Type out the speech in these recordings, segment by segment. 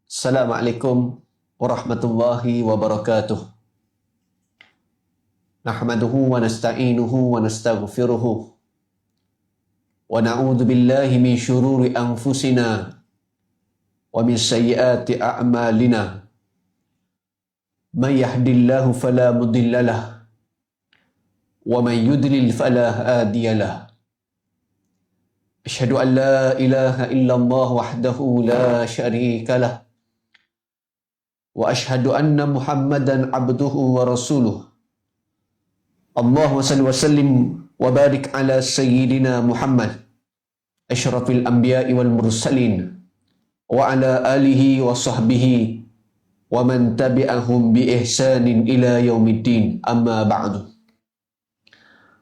Assalamualaikum warahmatullahi wabarakatuh. Nahmaduhu wa nasta'inuhu wa nastaghfiruhu. Wa na'udzu billahi min syururi anfusina wa min sayyiati a'malina. May yahdihillahu fala mudilla lahu wa may yudlil fala hadiya lahu. Asyhadu an la ilaha illallah wahdahu la syarika lahu wa asyhadu anna Muhammadan abduhu wa rasuluh. Allahumma salli wa sallim wa barik ala sayyidina Muhammad asyrafil anbiya'i wal mursalin wa ala alihi wa sahbihi wa man tabi'ahum bi ihsanin ila yaumiddin, amma ba'du.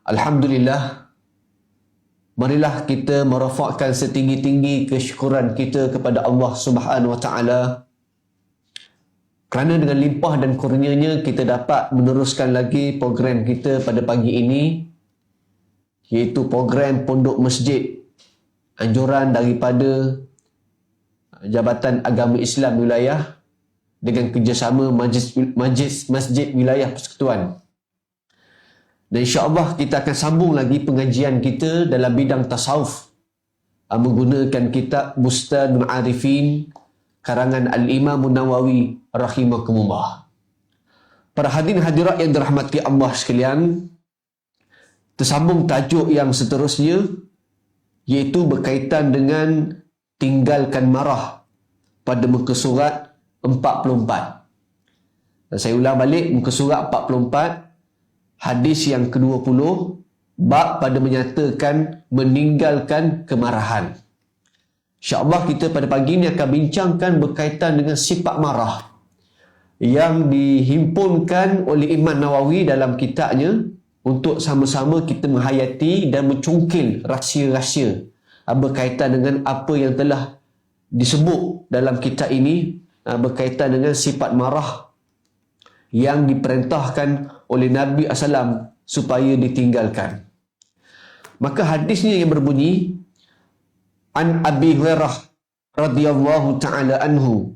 Alhamdulillah, marilah kita merafakkan setinggi-tinggi kesyukuran kita kepada Allah Subhanahu wa taala kerana dengan limpah dan kurnianya kita dapat meneruskan lagi program kita pada pagi ini, iaitu program Pondok Masjid, anjuran daripada Jabatan Agama Islam Wilayah dengan kerjasama Majlis Masjid Wilayah Persekutuan. Dan insya-Allah kita akan sambung lagi pengajian kita dalam bidang tasawuf menggunakan kitab Bustanul Arifin karangan Al-Imam Nawawi rahimakumullah. Para hadirin hadirat yang dirahmati Allah sekalian, tersambung tajuk yang seterusnya, iaitu berkaitan dengan tinggalkan marah pada muka surat 44. Dan saya ulang balik, muka surat 44, hadis yang ke-20, bab pada menyatakan meninggalkan kemarahan. InsyaAllah kita pada pagi ini akan bincangkan berkaitan dengan sifat marah yang dihimpunkan oleh Imam Nawawi dalam kitabnya untuk sama-sama kita menghayati dan mencungkil rahsia-rahsia berkaitan dengan apa yang telah disebut dalam kitab ini berkaitan dengan sifat marah yang diperintahkan oleh Nabi SAW supaya ditinggalkan. Maka hadisnya yang berbunyi, An Abi Hurairah radhiyallahu ta'ala anhu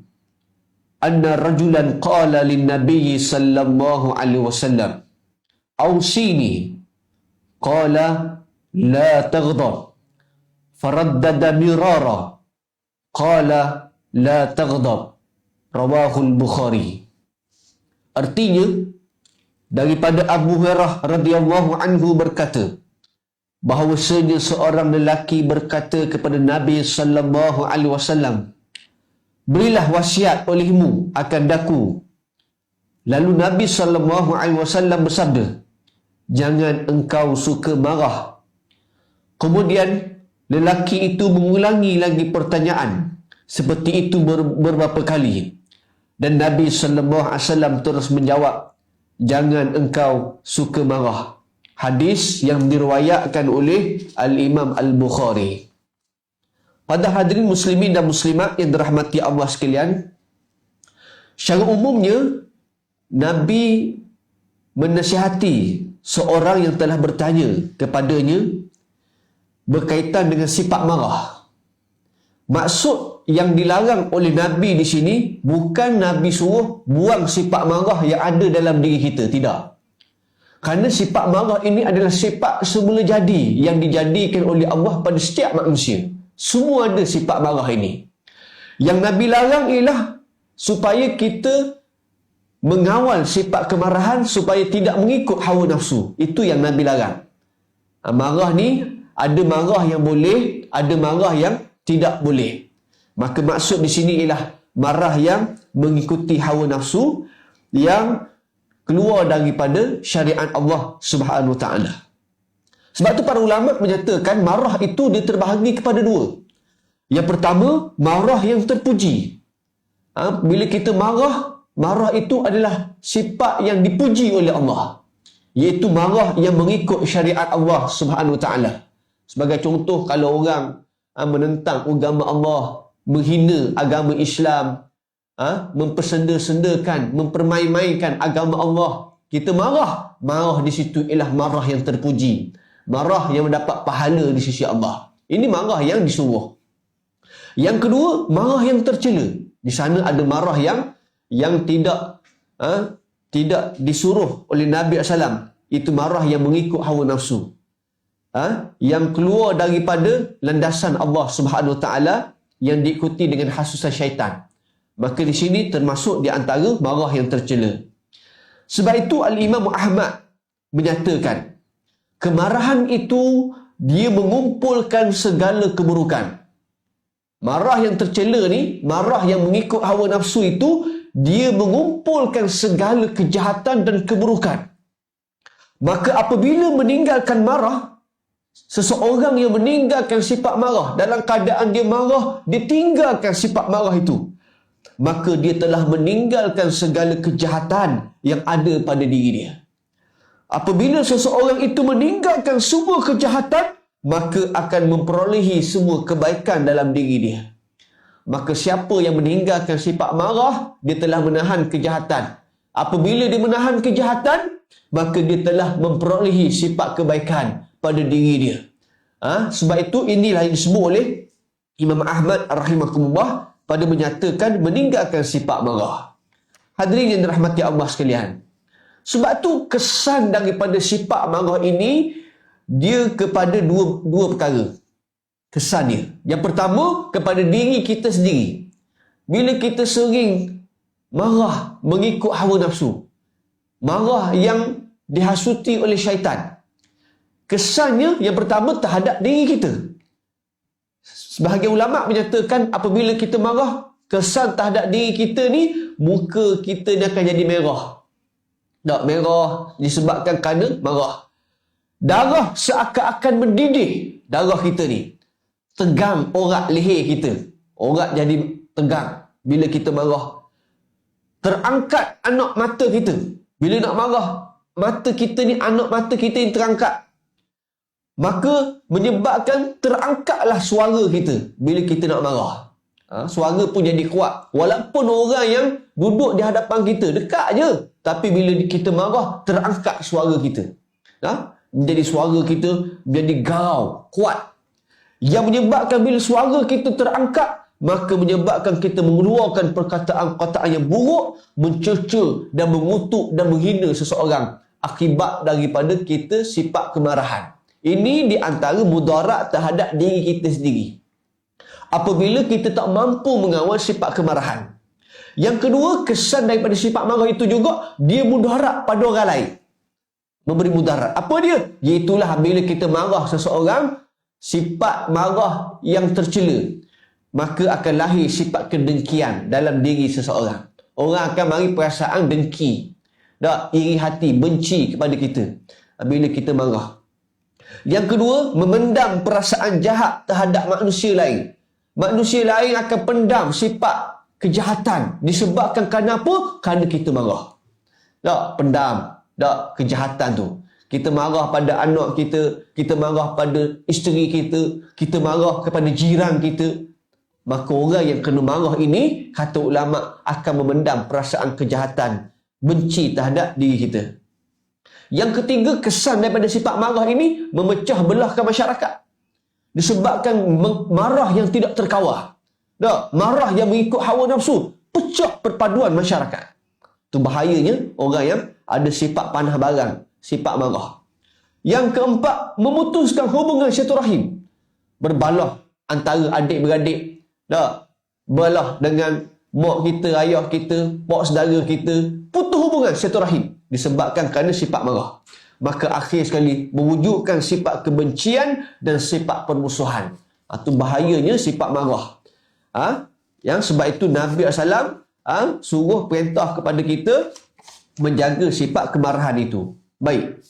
anna rajulan qala lin nabiy sallallahu alaihi wasallam awsini qala la taghdab faraddada mirara qala la taghdab rawahul Bukhari. Artinya, daripada Abu Hurairah radhiyallahu anhu berkata bahawasanya seorang lelaki berkata kepada Nabi sallallahu alaihi wasallam, berilah wasiat olehmu akan daku. Lalu Nabi sallallahu alaihi wasallam bersabda, jangan engkau suka marah. Kemudian lelaki itu mengulangi lagi pertanyaan seperti itu beberapa kali, dan Nabi sallallahu alaihi wasallam terus menjawab, jangan engkau suka marah. Hadis yang diriwayatkan oleh Al-Imam Al-Bukhari. Pada hadirin muslimin dan muslimat yang dirahmati Allah sekalian, secara umumnya Nabi menasihati seorang yang telah bertanya kepadanya berkaitan dengan sifat marah. Maksud yang dilarang oleh Nabi di sini bukan Nabi suruh buang sifat marah yang ada dalam diri kita, tidak. Kerana sifat marah ini adalah sifat semula jadi yang dijadikan oleh Allah pada setiap manusia. Semua ada sifat marah ini. Yang Nabi larang ialah supaya kita mengawal sifat kemarahan supaya tidak mengikut hawa nafsu. Itu yang Nabi larang. Marah ni ada marah yang boleh, ada marah yang tidak boleh. Maka maksud di sini ialah marah yang mengikuti hawa nafsu, yang keluar daripada syariat Allah Subhanahu Wa Taala. Sebab tu para ulama menyatakan marah itu dia terbahagi kepada dua. Yang pertama, marah yang terpuji. Bila kita marah, marah itu adalah sifat yang dipuji oleh Allah, iaitu marah yang mengikut syariat Allah Subhanahu Wa Taala. Sebagai contoh, kalau orang menentang agama Allah, menghina agama Islam, mempersenda-sendakan, mempermain-mainkan agama Allah, kita marah. Marah di situ ialah marah yang terpuji, marah yang mendapat pahala di sisi Allah. Ini marah yang disuruh. Yang kedua, marah yang tercela. Di sana ada marah yang tidak disuruh oleh Nabi SAW. Itu marah yang mengikut hawa nafsu. Yang keluar daripada landasan Allah Subhanahu Wa Taala, yang diikuti dengan hasusan syaitan. Maka di sini termasuk di antara marah yang tercela. Sebab itu Al-Imam Ahmad menyatakan, kemarahan itu dia mengumpulkan segala keburukan. Marah yang tercela ni, marah yang mengikut hawa nafsu itu, dia mengumpulkan segala kejahatan dan keburukan. Maka apabila meninggalkan marah, seseorang yang meninggalkan sifat marah, dalam keadaan dia marah, dia tinggalkan sifat marah itu, maka dia telah meninggalkan segala kejahatan yang ada pada diri dia. Apabila seseorang itu meninggalkan semua kejahatan, maka akan memperolehi semua kebaikan dalam diri dia. Maka siapa yang meninggalkan sifat marah, dia telah menahan kejahatan. Apabila dia menahan kejahatan, maka dia telah memperolehi sifat kebaikan pada diri dia. Sebab itu inilah yang disebut oleh Imam Ahmad rahimahullah pada menyatakan meninggalkan sifat marah. Hadirin yang dirahmati Allah sekalian. Sebab tu kesan daripada sifat marah ini, dia kepada dua perkara. Kesannya. Yang pertama, kepada diri kita sendiri. Bila kita sering marah mengikut hawa nafsu, marah yang dihasuti oleh syaitan, kesannya yang pertama terhadap diri kita. Sebahagian ulama menyatakan apabila kita marah, kesan terhadap diri kita ni, muka kita ni akan jadi merah. Tak, merah disebabkan kerana marah. Darah seakan-akan mendidih darah kita ni. Tegang orat leher kita. Orat jadi tegang bila kita marah. Terangkat anak mata kita. Bila nak marah, mata kita ni, anak mata kita ni terangkat. Maka menyebabkan terangkatlah suara kita bila kita nak marah. Suara pun jadi kuat. Walaupun orang yang duduk di hadapan kita, dekat je. Tapi bila kita marah, terangkat suara kita. Menjadi suara kita menjadi garau, kuat. Yang menyebabkan bila suara kita terangkat, maka menyebabkan kita mengeluarkan perkataan-perkataan yang buruk, mencerca dan mengutuk dan menghina seseorang akibat daripada kita sifat kemarahan. Ini di antara mudarat terhadap diri kita sendiri. Apabila kita tak mampu mengawal sifat kemarahan. Yang kedua, kesan daripada sifat marah itu juga, dia mudarat pada orang lain. Memberi mudarat. Apa dia? Iaitulah bila kita marah seseorang, sifat marah yang tercela, maka akan lahir sifat kedengkian dalam diri seseorang. Orang akan mari perasaan dengki, iri hati, benci kepada kita bila kita marah. Yang kedua, memendam perasaan jahat terhadap manusia lain. Manusia lain akan pendam sifat kejahatan disebabkan kerana apa? Kerana kita marah. Pendam kejahatan tu. Kita marah pada anak kita, kita marah pada isteri kita, kita marah kepada jiran kita. Maka orang yang kena marah ini, kata ulama, akan memendam perasaan kejahatan, benci terhadap diri kita. Yang ketiga, kesan daripada sifat marah ini memecah belahkan masyarakat. Disebabkan marah yang tidak terkawal. Marah yang mengikut hawa nafsu, pecah perpaduan masyarakat. Itu bahayanya orang yang ada sifat panah barang, sifat marah. Yang keempat, memutuskan hubungan silaturahim. Berbalah antara adik-beradik. Balah dengan mak kita, ayah kita, pak saudara kita. Putus hubungan silaturahim disebabkan kerana sifat marah. Maka akhir sekali mewujudkan sifat kebencian dan sifat permusuhan. Itu bahayanya sifat marah. Yang sebab itu Nabi SAW suruh perintah kepada kita menjaga sifat kemarahan itu. Baik.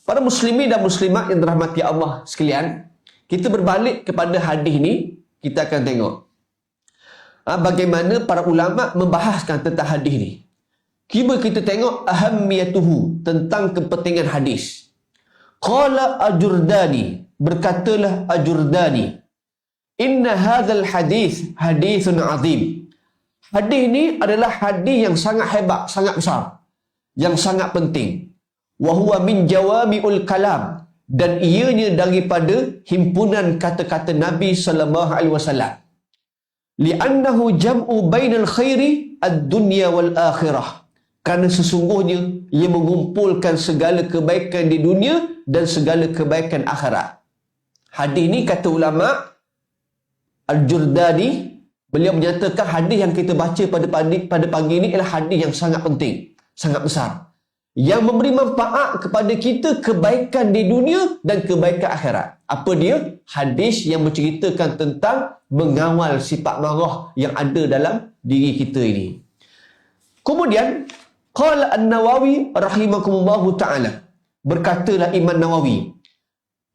Para muslimin dan muslimat yang dirahmati Allah sekalian, kita berbalik kepada hadis ni, kita akan tengok bagaimana para ulama membahaskan tentang hadis ni. Cuba kita tengok ahammiyatuhu, tentang kepentingan hadis. Qala Ajurdani, berkatalah Ajurdani, inna hadzal hadis hadithun azim. Hadis ni adalah hadis yang sangat hebat, sangat besar, yang sangat penting. Wa huwa min jawami'ul kalam, dan ianya daripada himpunan kata-kata Nabi sallallahu alaihi wasallam. li'annahu jam'u bainal khairi ad-dunya wal akhirah. Kerana sesungguhnya ia mengumpulkan segala kebaikan di dunia dan segala kebaikan akhirat. Hadis ni kata ulama Al-Jurdani, beliau menyatakan hadis yang kita baca pada pagi ini ialah hadis yang sangat penting, sangat besar, yang memberi manfaat kepada kita kebaikan di dunia dan kebaikan akhirat. Apa dia? Hadis yang menceritakan tentang mengawal sifat marah yang ada dalam diri kita ini. Kemudian qala An-Nawawi rahimakumullahu ta'ala, berkatalah Imam Nawawi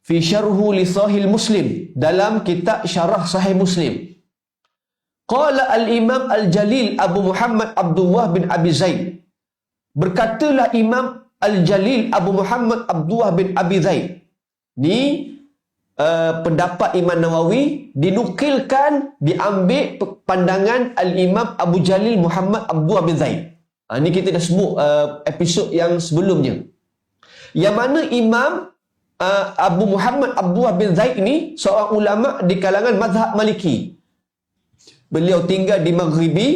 fi syarhu li Sahih Muslim, dalam kitab syarah Sahih Muslim, qala al-Imam Al-Jalil Abu Muhammad Abdullah bin Abi Zaid, berkatalah Imam Al-Jalil Abu Muhammad Abdullah bin Abi Zaid ni, pendapat Imam Nawawi dinukilkan, diambil pandangan Al-Imam Abu Jalil Muhammad Abdullah bin Zaid. Ini kita dah sebut episod yang sebelumnya, yang mana Imam Abu Muhammad Abdullah bin Zaid ini seorang ulama di kalangan mazhab Maliki. Beliau tinggal di Maghribi.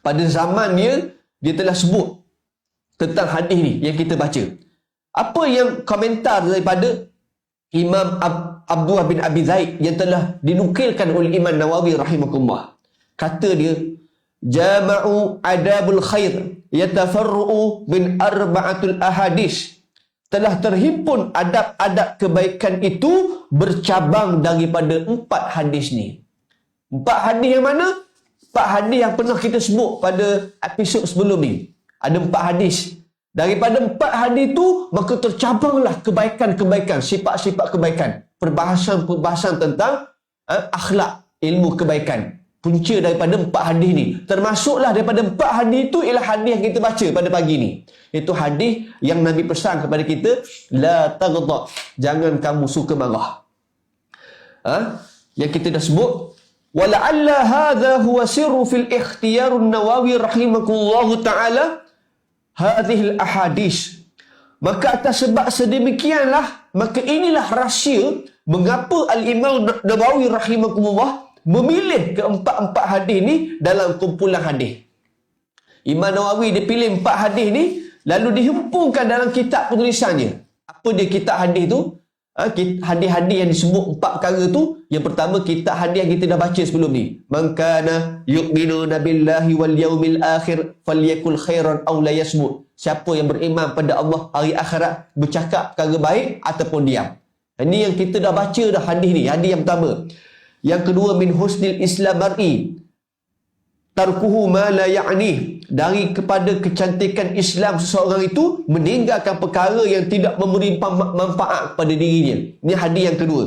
Pada zaman dia telah sebut tentang hadis ni yang kita baca. Apa yang komentar daripada Imam Abdullah bin Abi Zaid yang telah dinukilkan oleh Imam Nawawi rahimahullah? Kata dia, jama'u adabul khair yatafarru'u min arba'atul ahadis. Telah terhimpun adab-adab kebaikan itu bercabang daripada 4 hadis ni. 4 hadis yang mana? 4 hadis yang pernah kita sebut pada episod sebelum ni. Ada 4 hadis. Daripada 4 hadis itu, maka tercabanglah kebaikan-kebaikan, sifat-sifat kebaikan. Perbahasan-perbahasan tentang akhlak, ilmu kebaikan. Punca daripada 4 hadis ni. Termasuklah daripada 4 hadis itu ialah hadis yang kita baca pada pagi ni. Itu hadis yang Nabi pesan kepada kita, la taghdha, jangan kamu suka marah. Yang kita dah sebut, wala'alla hadha huwa sirru fil ikhtiyarun Nawawi rahimakumullahu ta'ala hadhil ahadis. Maka atas sebab sedemikianlah, maka inilah rahsia mengapa Al-Imam Nawawi rahimakumullah memilih keempat-empat hadis ni dalam kumpulan hadis. Imam Nawawi dia pilih 4 hadis ni, lalu dihimpunkan dalam kitab penulisannya. Apa dia kitab hadis tu? Hadis-hadis yang disebut 4 perkara tu. Yang pertama, kitab hadis yang kita dah baca sebelum ni. Man kana yu'minuna billahi wal yawmil akhir falyakul khairan aw la yasmut. Siapa yang beriman pada Allah hari akhirat, bercakap perkara baik ataupun diam. Ini yang kita dah baca dah hadis ni. Hadis yang pertama. Yang kedua, min husnil islam mar'i tarkuhu ma la ya'ni, dari kepada kecantikan Islam seseorang itu meninggalkan perkara yang tidak memberi manfaat kepada dirinya. Ini hadis yang kedua.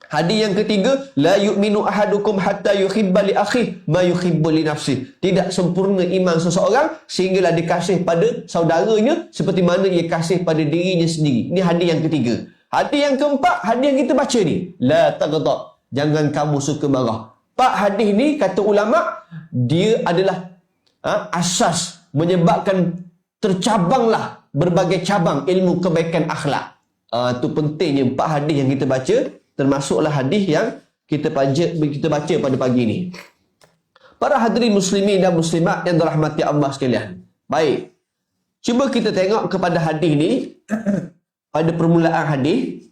Hadis yang ketiga, la yu'minu ahadukum hatta yuhibba li akhihi ma yuhibbu li nafsihi. Tidak sempurna iman seseorang sehinggalah dia kasih pada saudaranya seperti mana ia kasih pada dirinya sendiri. Ini hadis yang ketiga. Hadis yang keempat, hadis yang kita baca ni, la taghdha, jangan kamu suka marah. 4 hadis ni kata ulama, dia adalah asas menyebabkan tercabanglah berbagai cabang ilmu kebaikan akhlak. Itu pentingnya 4 hadis yang kita baca, termasuklah hadis yang kita baca pada pagi ni. Para hadirin muslimin dan muslimat yang dirahmati Allah sekalian. Baik. Cuba kita tengok kepada hadis ni. Pada permulaan hadis,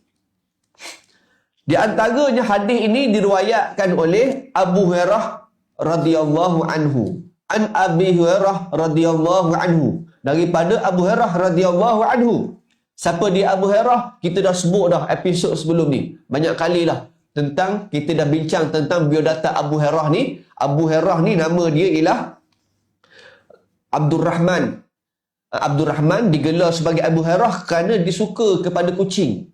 di antaranya hadis ini diriwayatkan oleh Abu Hurairah radhiyallahu anhu. An Abi Hurairah radhiyallahu anhu. Daripada Abu Hurairah radhiyallahu anhu. Siapa dia Abu Hurairah? Kita dah sebut dah episod sebelum ni. Banyak kali lah tentang, kita dah bincang tentang biodata Abu Hurairah ni. Abu Hurairah ni nama dia ialah Abdul Rahman. Abdul Rahman digelar sebagai Abu Hurairah kerana dia suka kepada kucing.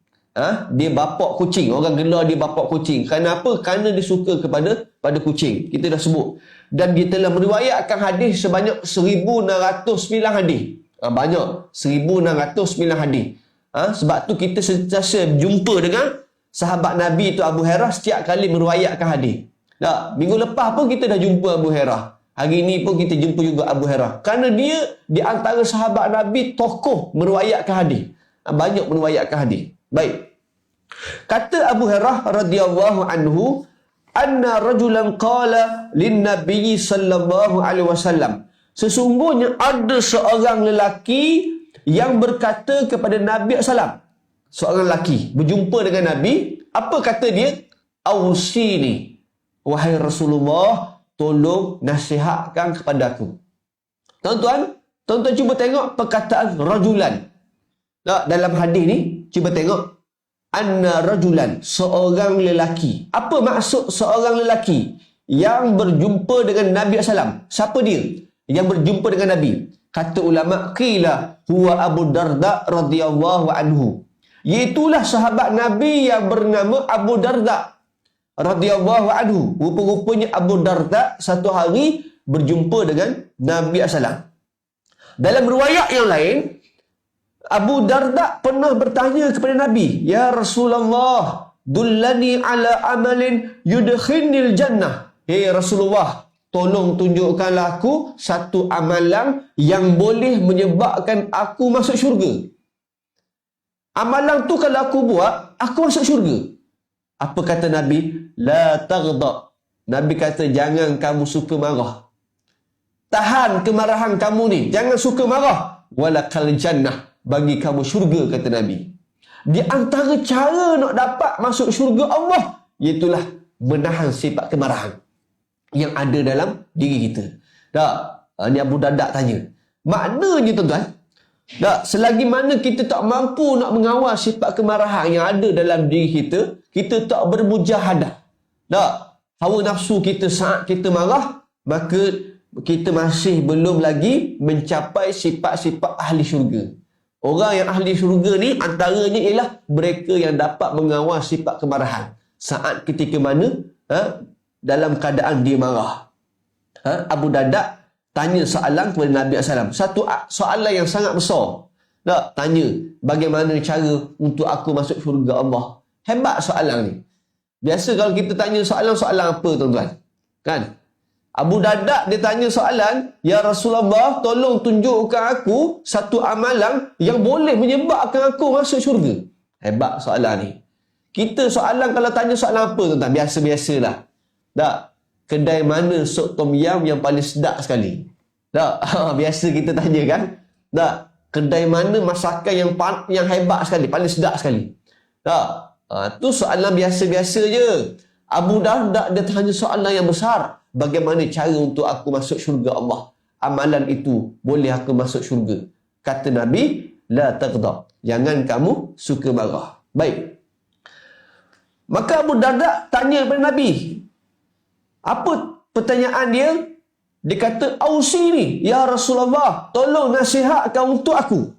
Dia bapak kucing. Orang gelar dia bapak kucing. Kenapa? Kerana dia suka kepada kucing. Kita dah sebut. Dan dia telah meriwayatkan hadis sebanyak 1,609 hadis. Banyak. 1,609 hadis. Sebab tu kita sentiasa jumpa dengan sahabat Nabi tu Abu Hurairah setiap kali meriwayatkan hadis. Minggu lepas pun kita dah jumpa Abu Hurairah. Hari ni pun kita jumpa juga Abu Hurairah. Kerana dia di antara sahabat Nabi tokoh meriwayatkan hadis. Banyak meriwayatkan hadis. Baik. Kata Abu Hurairah radhiyallahu anhu, anna rajulan qala lin nabiy sallallahu alaihi wasallam. Sesungguhnya ada seorang lelaki yang berkata kepada Nabi sallam. Seorang lelaki berjumpa dengan Nabi, apa kata dia? Ausini, wahai Rasulullah, tolong nasihatkan kepada aku. Tuan-tuan cuba tengok perkataan rajulan. Dalam hadis ni, cuba tengok. Anna rajulan, seorang lelaki. Apa maksud seorang lelaki yang berjumpa dengan Nabi SAW? Siapa dia yang berjumpa dengan Nabi? Kata ulama, qila huwa Abu Darda radhiyallahu anhu. Iaitulah sahabat Nabi yang bernama Abu Darda radhiyallahu anhu. Rupa-rupanya Abu Darda satu hari berjumpa dengan Nabi SAW. Dalam riwayat yang lain, Abu Darda pernah bertanya kepada Nabi, Ya Rasulullah, dullani ala amalin yudkhilnil jannah. Hei Rasulullah, tolong tunjukkanlah aku satu amalan yang boleh menyebabkan aku masuk syurga. Amalan tu kalau aku buat, aku masuk syurga. Apa kata Nabi? La taghdab. Nabi kata, jangan kamu suka marah. Tahan kemarahan kamu ni. Jangan suka marah. Walakal jannah. Bagi kamu syurga, kata Nabi. Di antara cara nak dapat masuk syurga Allah, iaitulah menahan sifat kemarahan yang ada dalam diri kita. Tak? Ni Abu Darda tanya. Maknanya tuan-tuan, tak, selagi mana kita tak mampu nak mengawal sifat kemarahan yang ada dalam diri kita, kita tak bermujahadah. Tak? Hawa nafsu kita saat kita marah, maka kita masih belum lagi mencapai sifat-sifat ahli syurga. Orang yang ahli syurga ni antaranya ialah mereka yang dapat mengawal sifat kemarahan saat ketika mana dalam keadaan dia marah. Abu Darda tanya soalan kepada Nabi SAW. Satu soalan yang sangat besar. Tak? Tanya, bagaimana cara untuk aku masuk syurga Allah? Hebat soalan ni. Biasa kalau kita tanya soalan apa, tuan-tuan? Kan? Abu Darda dia tanya soalan, Ya Rasulullah, tolong tunjukkan aku satu amalan yang boleh menyebabkan aku masuk syurga. Hebat soalan ni. Kita soalan kalau tanya soalan apa, tuan-tuan? Biasa-biasalah. Tak? Kedai mana sup tom yam yang paling sedap sekali? Tak? Biasa kita tanya kan? Tak? Kedai mana masakan yang hebat sekali, paling sedap sekali? Tak? Tu soalan biasa-biasa je. Abu Darda dia tanya soalan yang besar. Bagaimana cara untuk aku masuk syurga Allah? Amalan itu boleh aku masuk syurga. Kata Nabi, la taghdab. Jangan kamu suka marah. Baik. Maka Abu Darda tanya kepada Nabi. Apa pertanyaan dia? Dia kata, Ausini, Ya Rasulullah, tolong nasihatkan untuk aku.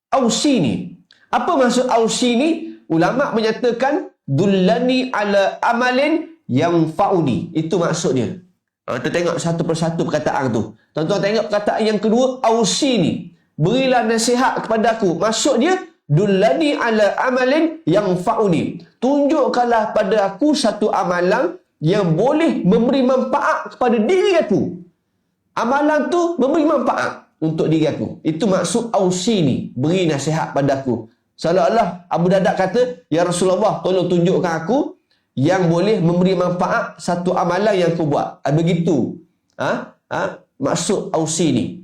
Ausini. Apa maksud Ausini? Ulama menyatakan, dullani ala amalin yang fa'uni. Itu maksudnya. Kita tengok satu persatu perkataan tu. Tuan-tuan tengok perkataan yang kedua, Ausini. Berilah nasihat kepada aku. Maksud dia, dullani ala amalin yang fa'uni. Tunjukkanlah pada aku satu amalan yang boleh memberi manfaat kepada diri aku. Amalan tu memberi manfaat untuk diri aku. Itu maksud Ausini. Beri nasihat pada aku. Seolah-olah Abu Darda kata, Ya Rasulullah, tolong tunjukkan aku yang boleh memberi manfaat satu amalan yang aku buat. Begitu. Maksud Ausini.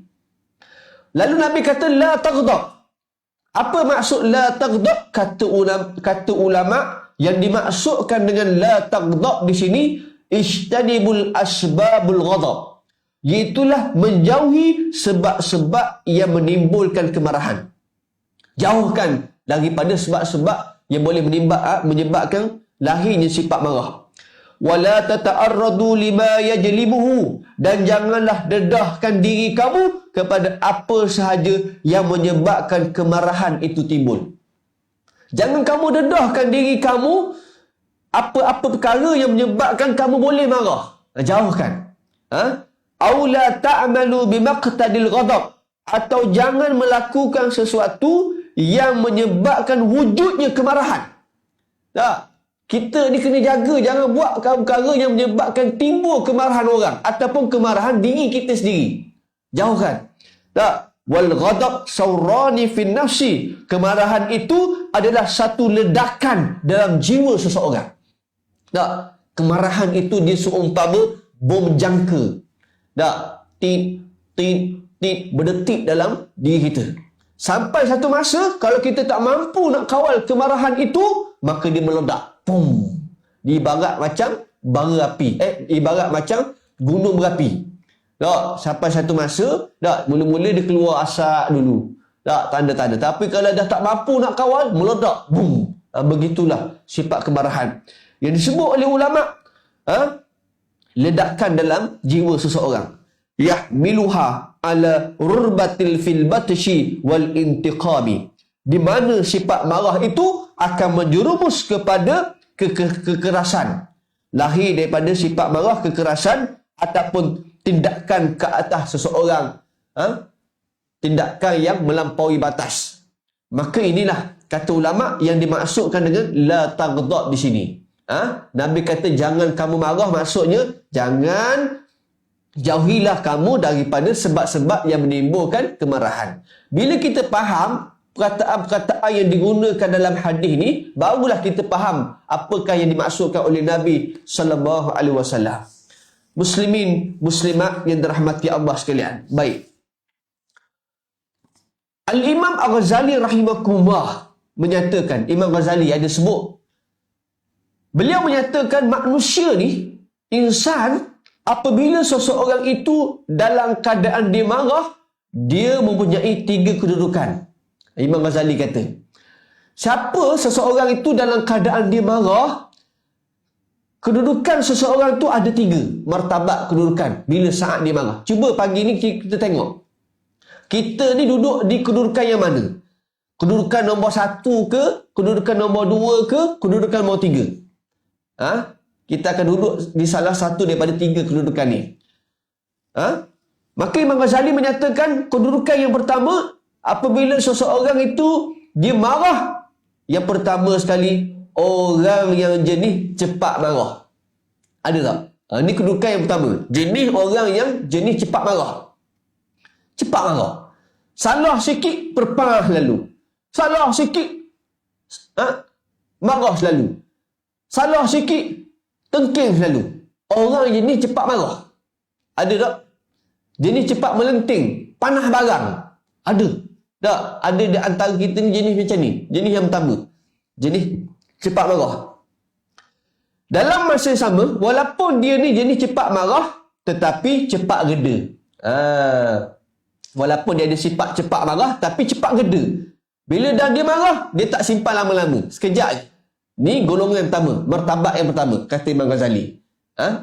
Lalu Nabi kata, La taghdab. Apa maksud la taghdab? Kata ulama, yang dimaksudkan dengan la taghdab di sini, ijtanibul asbabul ghadab. Iaitulah menjauhi sebab-sebab yang menimbulkan kemarahan. Jauhkan daripada sebab-sebab yang boleh menyebabkan lahirnya sifat marah. Wala tata'arradu lima yajlibuhu. Dan janganlah dedahkan diri kamu kepada apa sahaja yang menyebabkan kemarahan itu timbul. Jangan kamu dedahkan diri kamu apa-apa perkara yang menyebabkan kamu boleh marah. Jauhkan. Aw la ta'malu bimaqtadil ghadab. Atau jangan melakukan sesuatu yang menyebabkan wujudnya kemarahan. Tak? Kita ni kena jaga, jangan buat perkara yang menyebabkan timbul kemarahan orang ataupun kemarahan diri kita sendiri. Jauhkan. Tak? Wal ghadab sawrani fin nafsi. Kemarahan itu adalah satu ledakan dalam jiwa seseorang. Tak? Kemarahan itu dia seumpama bom jangka. Tak? Tit, tit, tit, berdetik dalam diri kita. Sampai satu masa, kalau kita tak mampu nak kawal kemarahan itu, maka dia meledak. Pum. Ibarat macam bara api. Ibarat macam gunung berapi. Tak? Sampai satu masa, tak? Mula-mula dia keluar asap dulu. Tak? Tanda-tanda. Tapi kalau dah tak mampu nak kawal, meledak. Boom. Begitulah sifat kemarahan. Yang disebut oleh ulama, ledakan dalam jiwa seseorang. Yahmiluha ala rurbatil fil batshi wal intiqami. Di mana sifat marah itu akan menjerumus kepada kekerasan. Lahir daripada sifat marah, kekerasan ataupun tindakan ke atas seseorang. Tindakan yang melampaui batas. Maka inilah kata ulama yang dimaksudkan dengan la taghdab di sini. Nabi kata jangan kamu marah, maksudnya jangan, jauhilah kamu daripada sebab-sebab yang menimbulkan kemarahan. Bila kita faham perkataan-perkataan yang digunakan dalam hadis ni, barulah kita faham apakah yang dimaksudkan oleh Nabi sallallahu alaihi wasallam. Muslimin, muslimat yang dirahmati Allah sekalian. Baik. Al-Imam Al-Ghazali rahimahullah menyatakan, Imam Ghazali ada sebut, beliau menyatakan manusia ni, insan, apabila seseorang itu dalam keadaan dia marah, dia mempunyai 3 kedudukan. Imam Ghazali kata, siapa seseorang itu dalam keadaan dia marah, kedudukan seseorang itu ada 3 martabat kedudukan bila saat dia marah. Cuba pagi ni kita tengok, kita ni duduk di kedudukan yang mana? Kedudukan nombor 1 ke? Kedudukan nombor 2 ke? Kedudukan nombor 3? Kita akan duduk di salah satu daripada 3 kedudukan ni. Maka Imam Ghazali menyatakan kedudukan yang pertama, apabila seseorang itu dia marah, yang pertama sekali, orang yang jenis cepat marah. Ada tak? Ini kedudukan yang pertama. Jenis orang yang jenis cepat marah. Cepat marah. Salah sikit, perpah lalu. Salah sikit, marah selalu. Salah sikit, tengking selalu. Orang jenis cepat marah. Ada tak? Jenis cepat melenting, panah barang. Ada. Tak? Ada di antara kita ni jenis macam ni. Jenis yang pertama. Jenis cepat marah. Dalam masa yang sama, walaupun dia ni jenis cepat marah, tetapi cepat reda. Walaupun dia ada sifat cepat marah, tapi cepat reda. Bila dah dia marah, dia tak simpan lama-lama. Sekejap je. Ni golongan yang pertama, martabat yang pertama, kata Imam Ghazali.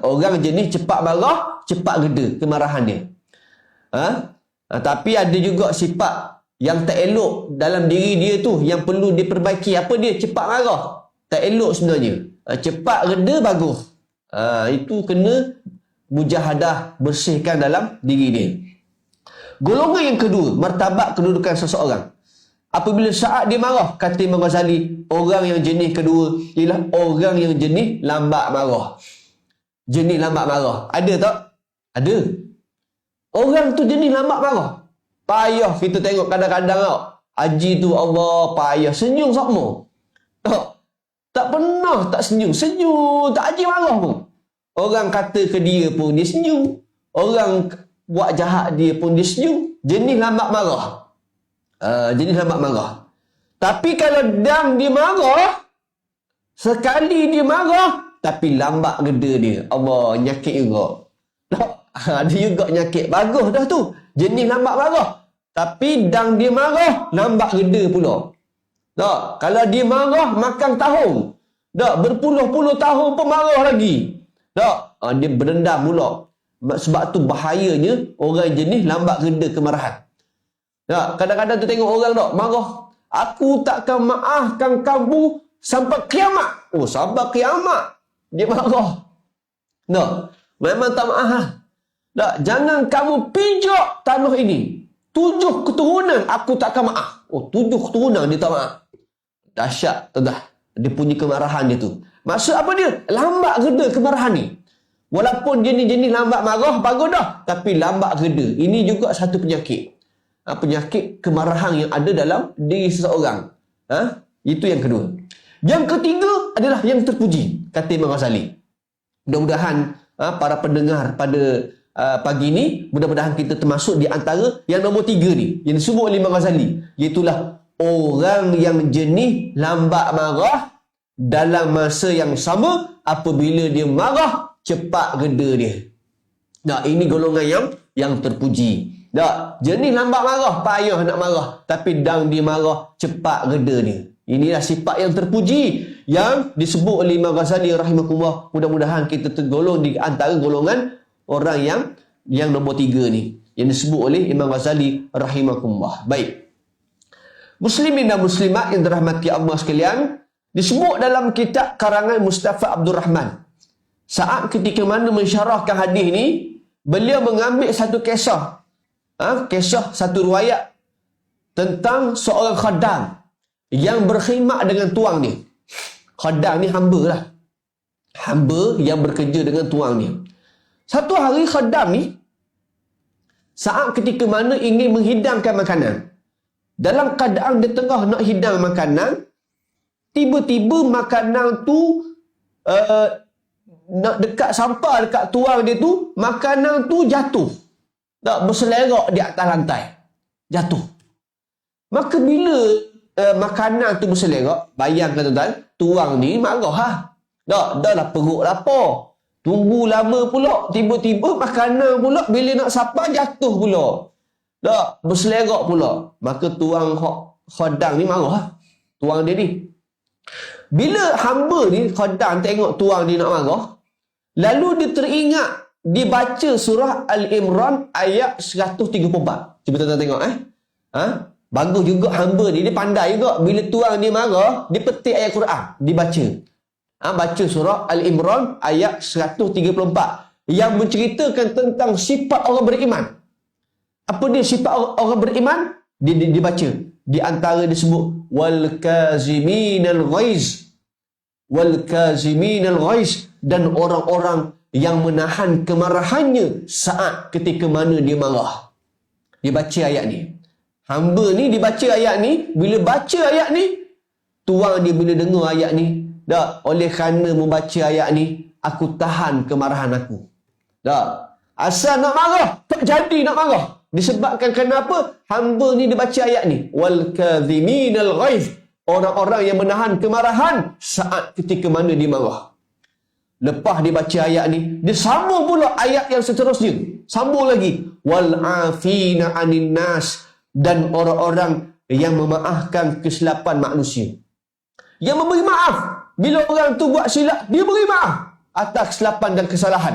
Orang jenis cepat marah, cepat reda kemarahan dia. Tapi ada juga sifat yang tak elok dalam diri dia tu, yang perlu diperbaiki. Apa dia? Cepat marah. Tak elok sebenarnya. Cepat reda bagus. Itu kena mujahadah, bersihkan dalam diri dia. Golongan yang kedua, martabat kedudukan seseorang. Apabila saat dia marah, kata Imam Ghazali, orang yang jenis kedua ialah orang yang jenis lambat marah. Jenis lambat marah. Ada tak? Ada. Orang tu jenis lambat marah. Payah kita tengok kadang-kadang tau. Haji tu Allah payah. Senyum sama. Tak pernah tak senyum. Senyum. Tak haji marah pun. Orang kata ke dia pun dia senyum. Orang buat jahat dia pun dia senyum. Jenis lambat marah. Jenis lambat marah. Tapi kalau dang dia marah, sekali dia marah, tapi lambat reda dia. Allah, nyakit juga. Ada juga nyakit. Bagus dah tu. Jenis lambat marah. Tapi dang dia marah, lambat reda pula. Tak? Kalau dia marah, makan tahun. Tak? Berpuluh-puluh tahun pun marah lagi. Tak? Dia berendam pula. Sebab tu bahayanya orang jenis lambat reda kemarahan. Tak? Kadang-kadang tu tengok orang tak marah. Aku takkan maafkan kamu sampai kiamat. Oh, sampai kiamat. Dia marah. Tak? Memang tak maaf lah. Tak? Jangan kamu pijak tanah ini. 7 keturunan aku takkan maaf. Oh, 7 keturunan dia tak maaf. Dahsyat tu dah. Dia punya kemarahan dia tu. Maksud apa dia? Lambat reda kemarahan ni. Walaupun jenis-jenis lambat marah, bagus dah. Tapi lambat reda. Ini juga satu penyakit. Penyakit kemarahan yang ada dalam diri seseorang. Itu yang kedua. Yang ketiga adalah yang terpuji, kata Imam Ghazali. Mudah-mudahan para pendengar pada pagi ini, mudah-mudahan kita termasuk di antara yang nombor 3 ni, yang disebut oleh Imam Ghazali, iaitulah orang yang jernih lambat marah, dalam masa yang sama apabila dia marah cepat reda dia. Nah, ini golongan yang terpuji. Tak, jernih lambat marah, payah nak marah, tapi dang dia marah cepat reda dia. Inilah sifat yang terpuji yang disebut oleh Imam Ghazali rahimahullah. Mudah-mudahan kita tergolong di antara golongan orang yang nombor 3 ni, yang disebut oleh Imam Ghazali rahimahullah. Baik. Muslimin dan muslimat yang dirahmati Allah sekalian, disebut dalam kitab karangan Mustafa Abdul Rahman. Saat ketika mana mensyarahkan hadis ni, beliau mengambil satu kisah, satu riwayat tentang seorang khadam yang berkhidmat dengan tuang dia. Khadam ni hamba lah. Hamba yang bekerja dengan tuang dia. Satu hari khadam ni, saat ketika mana ingin menghidangkan makanan, dalam keadaan dia tengah nak hidang makanan, tiba-tiba makanan tu nak dekat sampai dekat tuang dia tu, makanan tu jatuh. Tak berselerak di atas lantai. Jatuh. Maka bila makanan tu berselerak, bayangkan tuan-tuan, tuang ni marah . Tak, dah lah perut lapar. Tunggu lama pula, tiba-tiba makanan pula bila nak sapa jatuh pula. Tak, berselerak pula. Maka tuang khadam ni marah . Tuang dia ni. Bila hamba ni, khadam tengok tuang dia nak marah, lalu dia teringat, dia baca surah Al-Imran ayat 134. Cuba tuan-tuan tengok bagus juga hamba ni, dia pandai juga. Bila tuang dia marah, dia petik ayat Quran, dia baca. Baca surah Al-Imran ayat 134 yang menceritakan tentang sifat orang beriman. Apa dia sifat orang beriman? Dia baca. Di antara disebut wal kaziminal ghaiz. Wal kaziminal ghaiz, dan orang-orang yang menahan kemarahannya saat ketika mana dia marah. Dia baca ayat ni. Hamba ni dibaca ayat ni, bila baca ayat ni, tuang dia bila dengar ayat ni, dah, oleh kerana membaca ayat ni, aku tahan kemarahan aku. Dah, asal nak marah, tak jadi nak marah. Disebabkan kenapa? Hamba ni dibaca ayat ni. Wal kadhiminal ghaiz. Orang-orang yang menahan kemarahan saat ketika mana dia marah. Lepas dia baca ayat ni, dia sambung pula ayat yang seterusnya. Sambung lagi. Wal afina anin nas. Dan orang-orang yang memaafkan kesilapan manusia. Yang memberi maaf. Bila orang tu buat silap, dia beri maaf atas kesilapan dan kesalahan.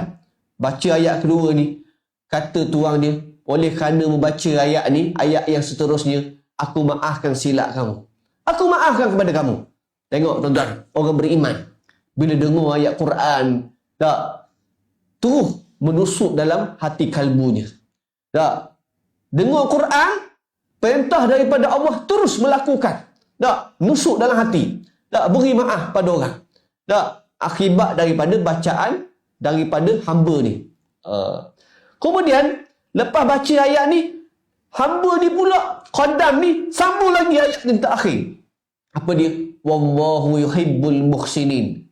Baca ayat kedua ni, kata tuang dia, oleh kerana membaca ayat ni, ayat yang seterusnya, aku maafkan silap kamu. Aku maafkan kepada kamu. Tengok tuan-tuan, orang beriman, bila dengar ayat Quran, tak, terus menusuk dalam hati kalbunya. Tak, dengar Quran, perintah daripada Allah, terus melakukan. Tak, nusuk dalam hati. Tak, beri maaf pada orang. Tak, akibat daripada bacaan daripada hamba ni. Kemudian, lepas baca ayat ni, hamba ni pula, khadam ni, sambung lagi ayat yang terakhir. Apa dia? Wallahu yuhibbul muhsinin.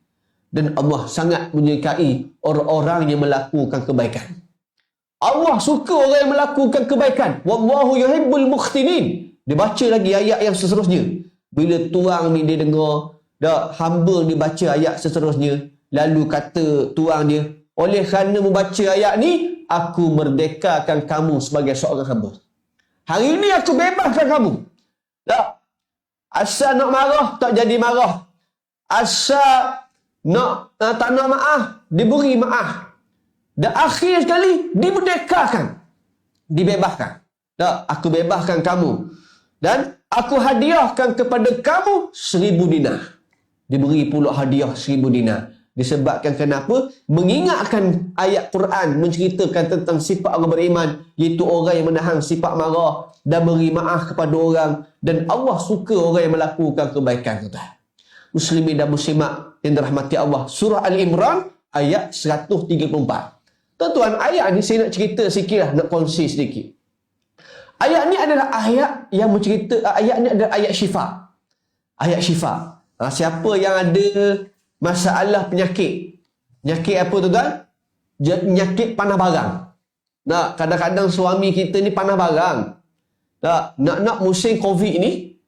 Dan Allah sangat menyukai orang-orang yang melakukan kebaikan. Allah suka orang yang melakukan kebaikan. Wallahu yuhibbul muhsinin. Dia baca lagi ayat yang seterusnya. Bila tuang ni dia dengar, dah hamba ni baca ayat seterusnya, lalu kata tuang dia, oleh kerana membaca ayat ni, aku merdekakan kamu sebagai seorang hamba. Hari ini aku bebaskan kamu. Tak. Asal nak marah, tak jadi marah. Asal nak tak nak maaf, diberi maaf. Dan akhir sekali, dimerdekakan. Dibebaskan. Tak, aku bebaskan kamu. Dan aku hadiahkan kepada kamu 1000 dinar. Diberi pula hadiah 1000 dinar. Disebabkan kenapa? Mengingatkan ayat Quran menceritakan tentang sifat orang beriman, iaitu orang yang menahan sifat marah dan beri maaf kepada orang. Dan Allah suka orang yang melakukan kebaikan. Muslimin dan muslimat yang dirahmati Allah. Surah Al-Imran ayat 134. Tuan-tuan, ayat ni saya nak cerita sikit lah, nak kongsi sedikit. Ayat ni adalah ayat yang mencerita, ayat ni adalah ayat syifa. Ayat syifa. Siapa yang ada masalah penyakit, Penyakit apa tuan-tuan? Penyakit panah barang. Kadang-kadang suami kita ni panah barang. Nak musim Covid ni,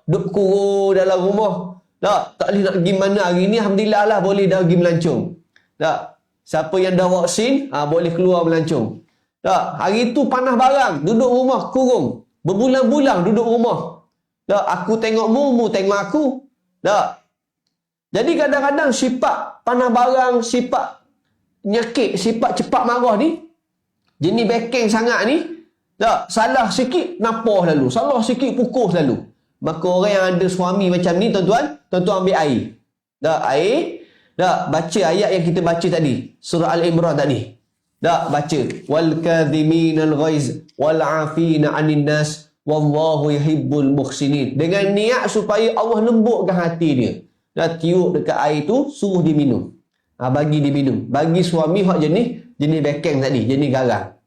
duduk kurung dalam rumah. Tak boleh nak pergi mana hari ni. Alhamdulillah lah boleh dah pergi melancong. Siapa yang dah vaksin, boleh keluar melancong. Hari tu panah barang, duduk rumah kurung. Berbulan-bulan duduk rumah. Aku tengok mu tengok aku. Jadi kadang-kadang sifat panah barang, sifat penyakit, sifat cepat marah ni, jenis bekeng sangat ni, salah sikit napah lalu, salah sikit pukul lalu. Maka orang yang ada suami macam ni, tuan-tuan ambil air. Air, baca ayat yang kita baca tadi, surah Al-Imran tadi. Baca, wal kadhiminal ghaiz wal afina 'anil nas wallahu yuhibbul muhsinin. Dengan niat supaya Allah lembutkan hati dia. Tiup dekat air tu, suruh dia minum. Bagi dia minum. Bagi suami hak jenis bekeng tadi, jenis garang.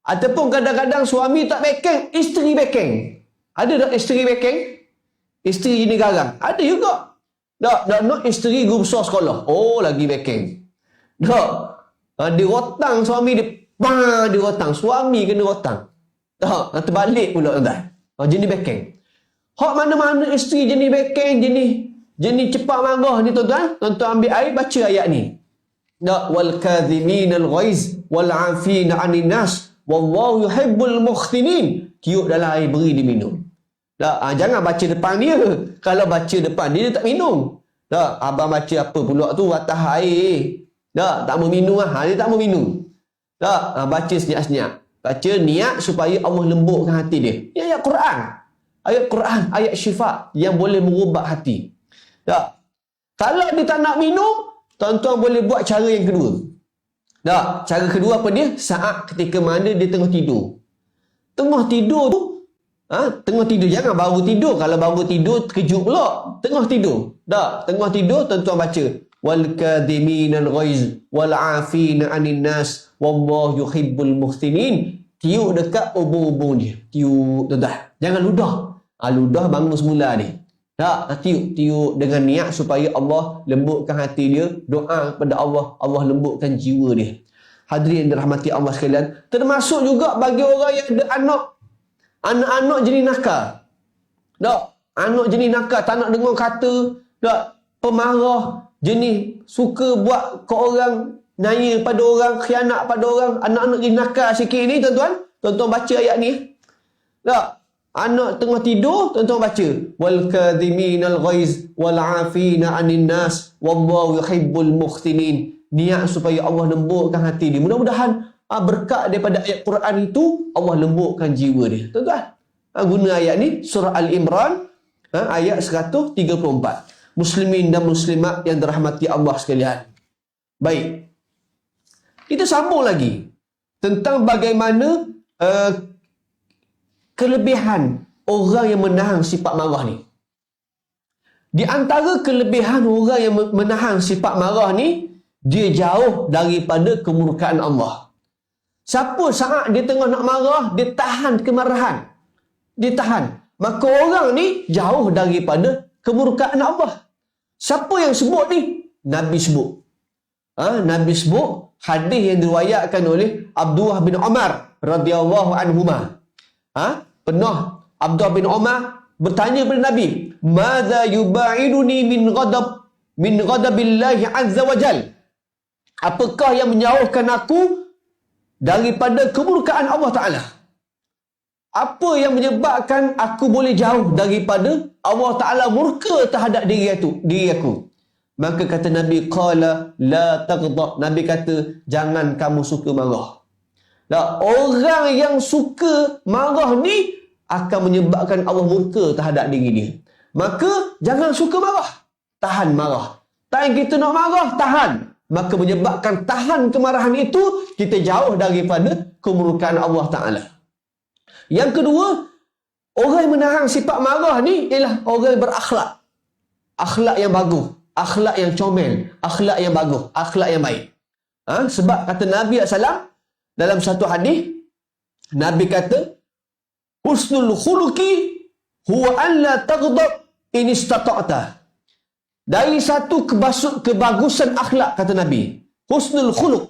Ataupun kadang-kadang suami tak bekeng, isteri bekeng. Ada tak isteri bekeng? Isteri jenis garang. Ada juga. Nak isteri guru besar sekolah. Oh, lagi bekeng. Dia rotang suami dia. Dia rotang. Suami kena rotang. Terbalik pula tuan-tuan. Jenis bekeng. Hak mana-mana isteri jenis bekeng, jenis cepat marah ni tuan-tuan. Tuan-tuan ambil air, baca ayat ni. Wal kadhiminal ghaiz wal afina 'anil nas wallahu yuhibbul muhsinin. Tiup dalam air, beri dia minum. Jangan baca depan dia. Kalau baca depan dia tak minum. Abang baca apa pula tu, watah air. Tak mau minum lah. Dia tak mau minum. Baca senyap-senyap. Baca niat supaya Allah lembutkan hati dia. Ayat Quran. Ayat Quran, ayat syifa yang boleh merubah hati. Kalau dia tak nak minum, tuan-tuan boleh buat cara yang kedua. Cara kedua apa dia? Saat ketika mana dia tengah tidur. Tengah tidur tu, tengah tidur, jangan baru tidur. Kalau baru tidur, terkejut pula. Tengah tidur. Tengah tidur, tuan-tuan baca. Wal kadhiminal ghaiz wal afina 'anil nas wallahu yuhibbul muhsinin. Tiup dekat ubun-ubun dia. Tiup, tuan-tuan. Jangan ludah. Ludah bangun semula ni. Tiup dengan niat supaya Allah lembutkan hati dia. Doa kepada Allah, Allah lembutkan jiwa dia. Hadirin dirahmati Allah sekalian. Termasuk juga bagi orang yang ada anak-anak jenis nakal. Anak jenis nakal, tak nak dengar kata, pemarah, jenis suka buat ke orang, naya pada orang, khianat pada orang. Anak-anak jenis nakal sikit ni, tuan-tuan baca ayat ni. Anak tengah tidur, tuan-tuan baca. Wal kadhiminal ghaiz wal afina 'anil nas wallahu yuhibbul muhsinin. Niat supaya Allah lembutkan hati dia. Mudah-mudahan berkat daripada ayat Quran itu, Allah lembutkan jiwa dia. Tuan-tuan, guna ayat ni, surah Al-Imran, ayat 134. Muslimin dan muslimat yang dirahmati Allah sekalian. Baik. Kita sambung lagi tentang bagaimana kelebihan orang yang menahan sifat marah ni. Di antara kelebihan orang yang menahan sifat marah ni, dia jauh daripada kemurkaan Allah. Siapa saat dia tengah nak marah, dia tahan kemarahan. Dia tahan. Maka orang ni jauh daripada kemurkaan Allah. Siapa yang sebut ni? Nabi sebut. Nabi sebut hadis yang diriwayatkan oleh Abdullah bin Umar radhiyallahu anhuma. Pernah Abdullah bin Umar bertanya kepada Nabi, "Madza yubaiduni min ghadabillahi azza wa jal?" Apakah yang menjauhkan aku daripada kemurkaan Allah Ta'ala? Apa yang menyebabkan aku boleh jauh daripada Allah Ta'ala murka terhadap diri aku? Maka kata Nabi, qala la taghdab. Nabi kata, jangan kamu suka marah. Orang yang suka marah ni akan menyebabkan Allah murka terhadap diri dia. Maka jangan suka marah. Tahan marah. Time kita nak marah, tahan. Maka menyebabkan tahan kemarahan itu, kita jauh daripada kemurkaan Allah Ta'ala. Yang kedua, orang yang menahan sifat marah ni ialah orang yang berakhlak. Akhlak yang bagus. Akhlak yang comel. Akhlak yang bagus. Akhlak yang baik. Sebab kata Nabi SAW dalam satu hadis, Nabi kata, husnul khuluqi huwa an la taghdab in istata'ta. Dari satu kebagusan akhlak, kata Nabi. Husnul khuluq.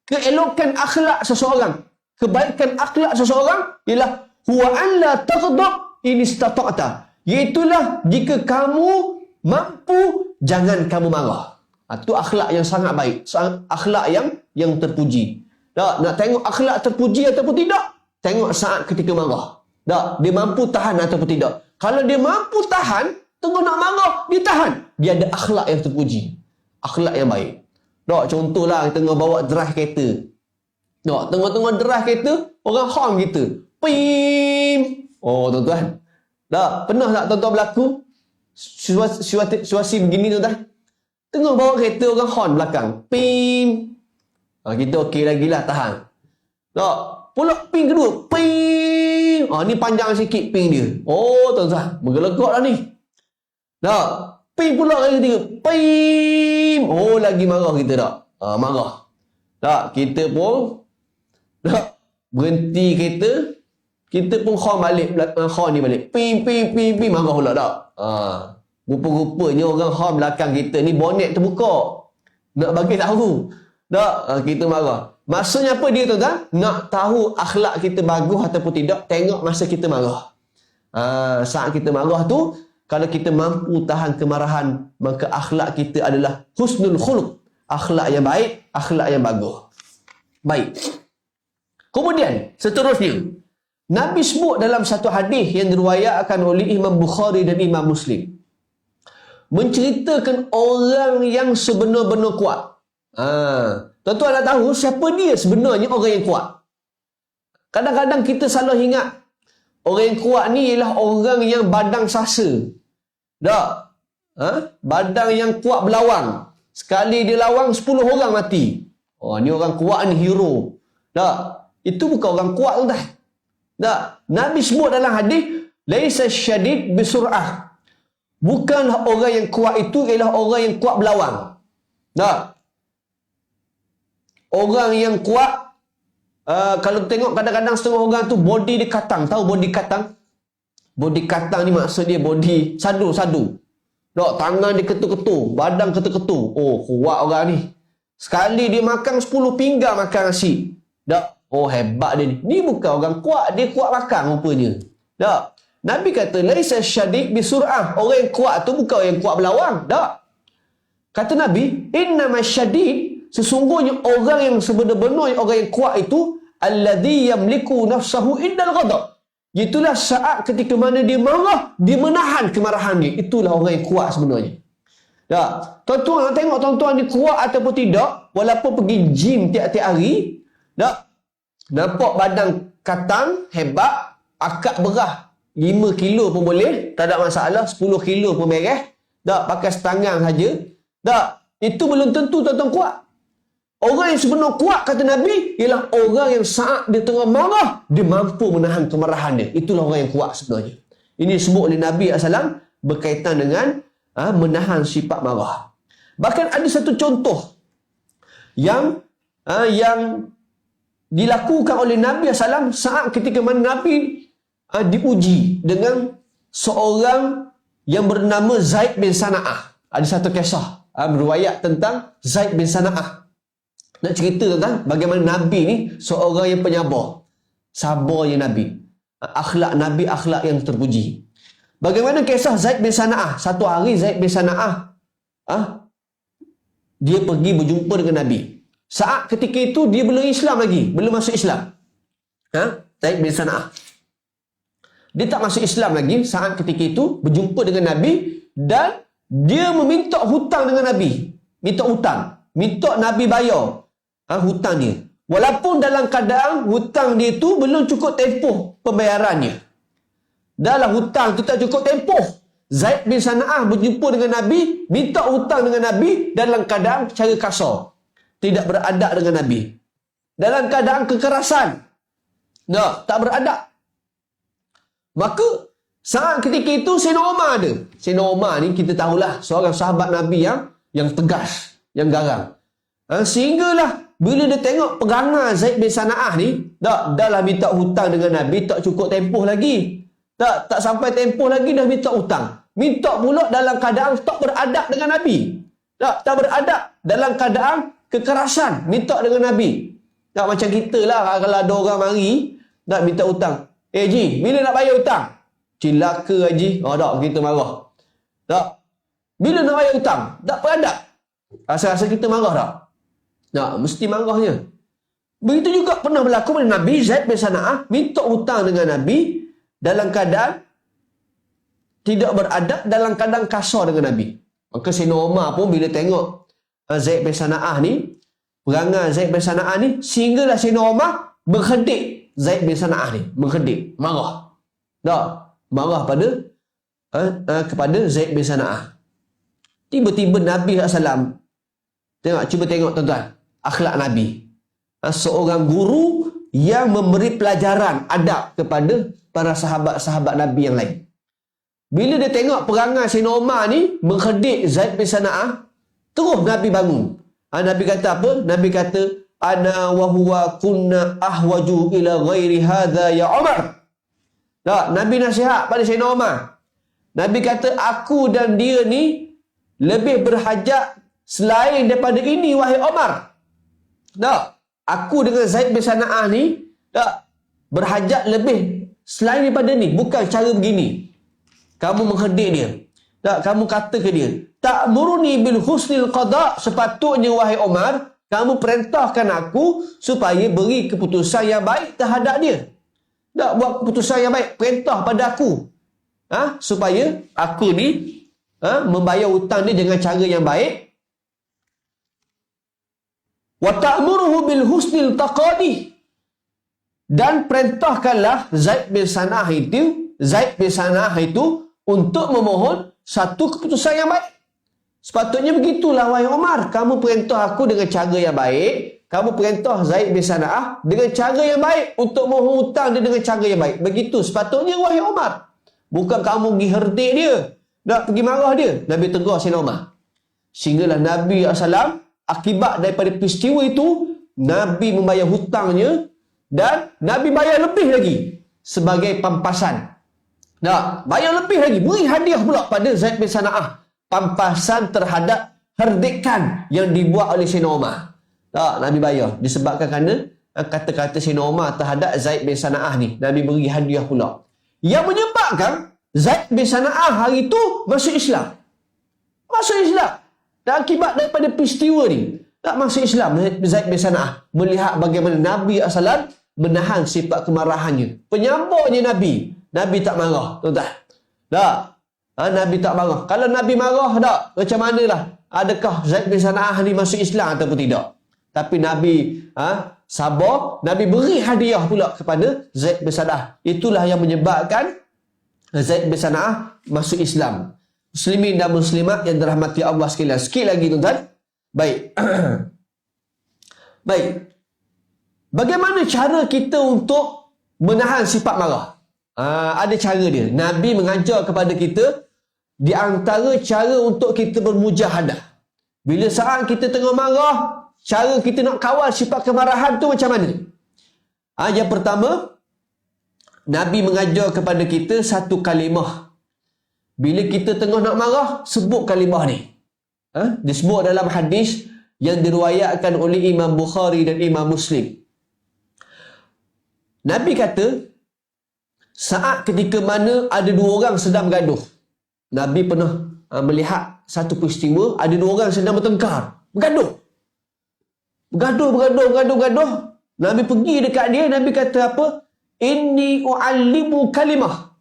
Keelokan akhlak seseorang. Kebaikan akhlak seseorang ialah huwa an la taghdab in istata'ta. Iaitulah jika kamu mampu, jangan kamu marah. Itu akhlak yang sangat baik. Akhlak yang terpuji. Tak, nak tengok akhlak terpuji ataupun tidak? Tengok saat ketika marah. Tak, dia mampu tahan ataupun tidak. Kalau dia mampu tahan, tengok nak marah, dia tahan. Dia ada akhlak yang terpuji. Akhlak yang baik. Tak, contohlah kita tengah bawa drive kereta. Tak, tengah-tengah drive kereta, orang horn kita. Pim! Oh, tuan-tuan. Tak, pernah tak tuan-tuan berlaku? Situasi begini, tuan-tuan. Tengah bawa kereta, orang horn belakang. Pim! Kita okey lagi lah, tahan. Tak, pula ping kedua. Ping! Ni panjang sikit ping dia. Oh, tuan-tuan. Bergelegak lah ni. Tak. Ping pula kali ketiga. Ping! Oh, lagi marah kita tak? Marah. Tak, kita pun tak berhenti kereta. Kita pun horn balik. Horn ni balik. Ping, ping, ping, ping. Marah pula tak? Rupa-rupanya orang horn belakang kita ni bonet terbuka. Nak bagi tahu. Tak, kita marah. Maksudnya apa dia, tuan-tuan? Nak tahu akhlak kita bagus ataupun tidak, tengok masa kita marah. Saat kita marah tu, kalau kita mampu tahan kemarahan, maka akhlak kita adalah husnul khuluq. Akhlak yang baik, akhlak yang bagus. Baik. Kemudian, seterusnya, Nabi sebut dalam satu hadis yang diriwayatkan oleh Imam Bukhari dan Imam Muslim, menceritakan orang yang sebenar-benar kuat. Tuan-tuan nak tahu siapa dia sebenarnya orang yang kuat. Kadang-kadang kita salah ingat orang yang kuat ni ialah orang yang badang sasa. Tak? Badang yang kuat berlawang. Sekali dia lawang 10 orang mati. Ni orang kuat ni, hero. Tak? Itu bukan orang kuat, tuan-tuan. Tak? Nabi sebut dalam hadis, laisa syadid bisur'ah. Bukanlah orang yang kuat itu ialah orang yang kuat berlawang. Tak? Orang yang kuat, kalau tengok kadang-kadang setengah orang tu body dia katang. Tahu body katang? Body katang ni maksud dia body sadu-sadu. Tak, tangan dia ketul-ketul, badan ketul-ketul. Oh, kuat orang ni. Sekali dia makan 10 pinggang makan nasi. Tak, oh hebat dia ni. Ni bukan orang kuat, dia kuat makan rupanya. Tak. Nabi kata, laisa syadid bisur'ah. Orang yang kuat tu bukan orang yang kuat berlawang. Tak. Kata Nabi, innama syadid, sesungguhnya orang yang sebenar-benar orang yang kuat itu alladhi yamliku nafsahu indal ghadab. Itulah saat ketika mana dia marah, dia menahan kemarahan dia. Itulah orang yang kuat sebenarnya. Tak. Tuan-tuan nak tengok tuan-tuan ni kuat ataupun tidak, walaupun pergi gym tiap-tiap hari, tak. Nampak badan katang, hebat, akak berah 5 kilo pun boleh, tak ada masalah, 10 kilo pun beres. Tak, pakai setangang saja. Tak. Itu belum tentu tuan-tuan kuat. Orang yang sebenar kuat, kata Nabi, ialah orang yang saat dia tengah marah, dia mampu menahan kemarahan dia. Itulah orang yang kuat sebenarnya. Ini disebut oleh Nabi SAW berkaitan dengan menahan sifat marah. Bahkan ada satu contoh yang dilakukan oleh Nabi SAW saat ketika mana Nabi diuji dengan seorang yang bernama Zaid bin Sana'ah. Ada satu kisah berriwayat tentang Zaid bin Sana'ah. Nak cerita tentang bagaimana Nabi ni seorang yang penyabar. Sabarnya Nabi. Akhlak Nabi, akhlak yang terpuji. Bagaimana kisah Zaid bin Sana'ah? Satu hari Zaid bin Sana'ah dia pergi berjumpa dengan Nabi. Saat ketika itu dia belum Islam lagi, belum masuk Islam. Zaid bin Sana'ah. Dia tak masuk Islam lagi saat ketika itu berjumpa dengan Nabi dan dia meminta hutang dengan Nabi. Minta hutang. Minta Nabi bayar hutang dia. Walaupun dalam keadaan hutang dia itu belum cukup tempoh pembayarannya. Dalam hutang tu tak cukup tempoh. Zaid bin Sana'ah berjumpa dengan Nabi, minta hutang dengan Nabi dalam keadaan cara kasar. Tidak beradab dengan Nabi. Dalam keadaan kekerasan. Tak beradab. Maka saat ketika itu Sayyidina Umar ada. Sayyidina Umar ni kita tahulah seorang sahabat Nabi yang tegas, yang garang. Sehinggalah bila dia tengok perangai Zaid bin Sana'ah ni, dah lah minta hutang dengan Nabi, tak cukup tempoh lagi. Tak sampai tempoh lagi dah minta hutang. minta pula dalam keadaan tak beradab dengan Nabi. Tak beradab dalam keadaan kekerasan, minta dengan Nabi. Tak macam kita lah, kalau ada orang mari nak minta hutang. Ji, bila nak bayar hutang? Cilaka Haji. Tak, kita marah. Tak. Bila nak bayar hutang? Tak beradab. Rasa-rasa kita marah tak? Tak, mesti marahnya. Begitu juga pernah berlaku pada Nabi Zaid bin Sana'ah minta hutang dengan Nabi dalam keadaan tidak beradab, dalam keadaan kasar dengan Nabi. Maka Sayyidina Umar pun bila tengok Zaid bin Sana'ah ni, perangai Zaid bin Sana'ah ni, sehinggalah Sayyidina Umar menghedik Zaid bin Sana'ah ni. Menghedik, marah. Tak, marah kepada Zaid bin Sana'ah. Tiba-tiba Nabi SAW, cuba tengok tuan-tuan, akhlak Nabi. Seorang guru yang memberi pelajaran adab kepada para sahabat-sahabat Nabi yang lain. Bila dia tengok perangai Sayyidina Umar ni menghedik Zaid bin Sana'ah, terus Nabi bangun. Nabi kata apa? Nabi kata, ana wa huwa kunna ahwaju ila ghairi hadha ya Umar. Tak, Nabi nasihat pada Sayyidina Umar. Nabi kata, aku dan dia ni lebih berhajat selain daripada ini, wahai Umar. Tak, aku dengan Zaid bin Sana'ah ni tak berhajat lebih selain daripada ni. Bukan cara begini. Kamu menghedik dia. Tak, kamu kata ke dia, ta'muruni bil husnil qada, sepatutnya wahai Umar, kamu perintahkan aku supaya beri keputusan yang baik terhadap dia. Tak, buat keputusan yang baik, perintah pada aku. Supaya aku ni membayar hutang dia dengan cara yang baik. Wa ta'muruhu bil husnil taqadi, dan perintahkanlah Zaid bin Sana'ah itu untuk memohon satu keputusan yang baik. Sepatutnya begitulah wahai Umar, kamu perintah aku dengan cara yang baik, kamu perintah Zaid bin Sana'ah dengan cara yang baik untuk mohon hutang dia dengan cara yang baik. Begitu sepatutnya wahai Umar. Bukan kamu pergi herdik dia, nak pergi marah dia. Nabi tegur Sayyidina Umar. Sehinggalah Nabi SAW, akibat daripada peristiwa itu, Nabi membayar hutangnya dan Nabi bayar lebih lagi sebagai pampasan. Bayar lebih lagi, beri hadiah pula pada Zaid bin Sana'ah, pampasan terhadap herdikan yang dibuat oleh Sayyidina Umar. Nabi bayar disebabkan kerana kata-kata Sayyidina Umar terhadap Zaid bin Sana'ah ni. Nabi beri hadiah pula, yang menyebabkan Zaid bin Sana'ah hari itu masuk Islam. Dan akibat daripada peristiwa ni, tak masuk Islam Zaid bin Sana'ah, melihat bagaimana Nabi SAW menahan sifat kemarahannya. Penyambutnya Nabi tak marah, tuan-tuan. Nabi tak marah. Kalau Nabi marah, tak, macam manalah, adakah Zaid bin Sana'ah ni masuk Islam ataupun tidak. Tapi Nabi sabar, Nabi beri hadiah pula kepada Zaid bin Sana'ah. Itulah yang menyebabkan Zaid bin Sana'ah masuk Islam. Muslimin dan muslimat yang dirahmati Allah sekalian. Sikit lagi tuan-tuan. Baik. Baik. Bagaimana cara kita untuk menahan sifat marah? Ada cara dia. Nabi mengajar kepada kita, di antara cara untuk kita bermujahadah. Bila saat kita tengah marah, cara kita nak kawal sifat kemarahan tu macam mana? Yang pertama, Nabi mengajar kepada kita satu kalimah. Bila kita tengah nak marah, sebut kalimah ni. Disebut dalam hadis yang diriwayatkan oleh Imam Bukhari dan Imam Muslim. Nabi kata, saat ketika mana ada dua orang sedang bergaduh. Nabi pernah melihat satu peristiwa, ada dua orang sedang bertengkar, bergaduh. Nabi pergi dekat dia, Nabi kata apa? Inni u'allimu kalimah.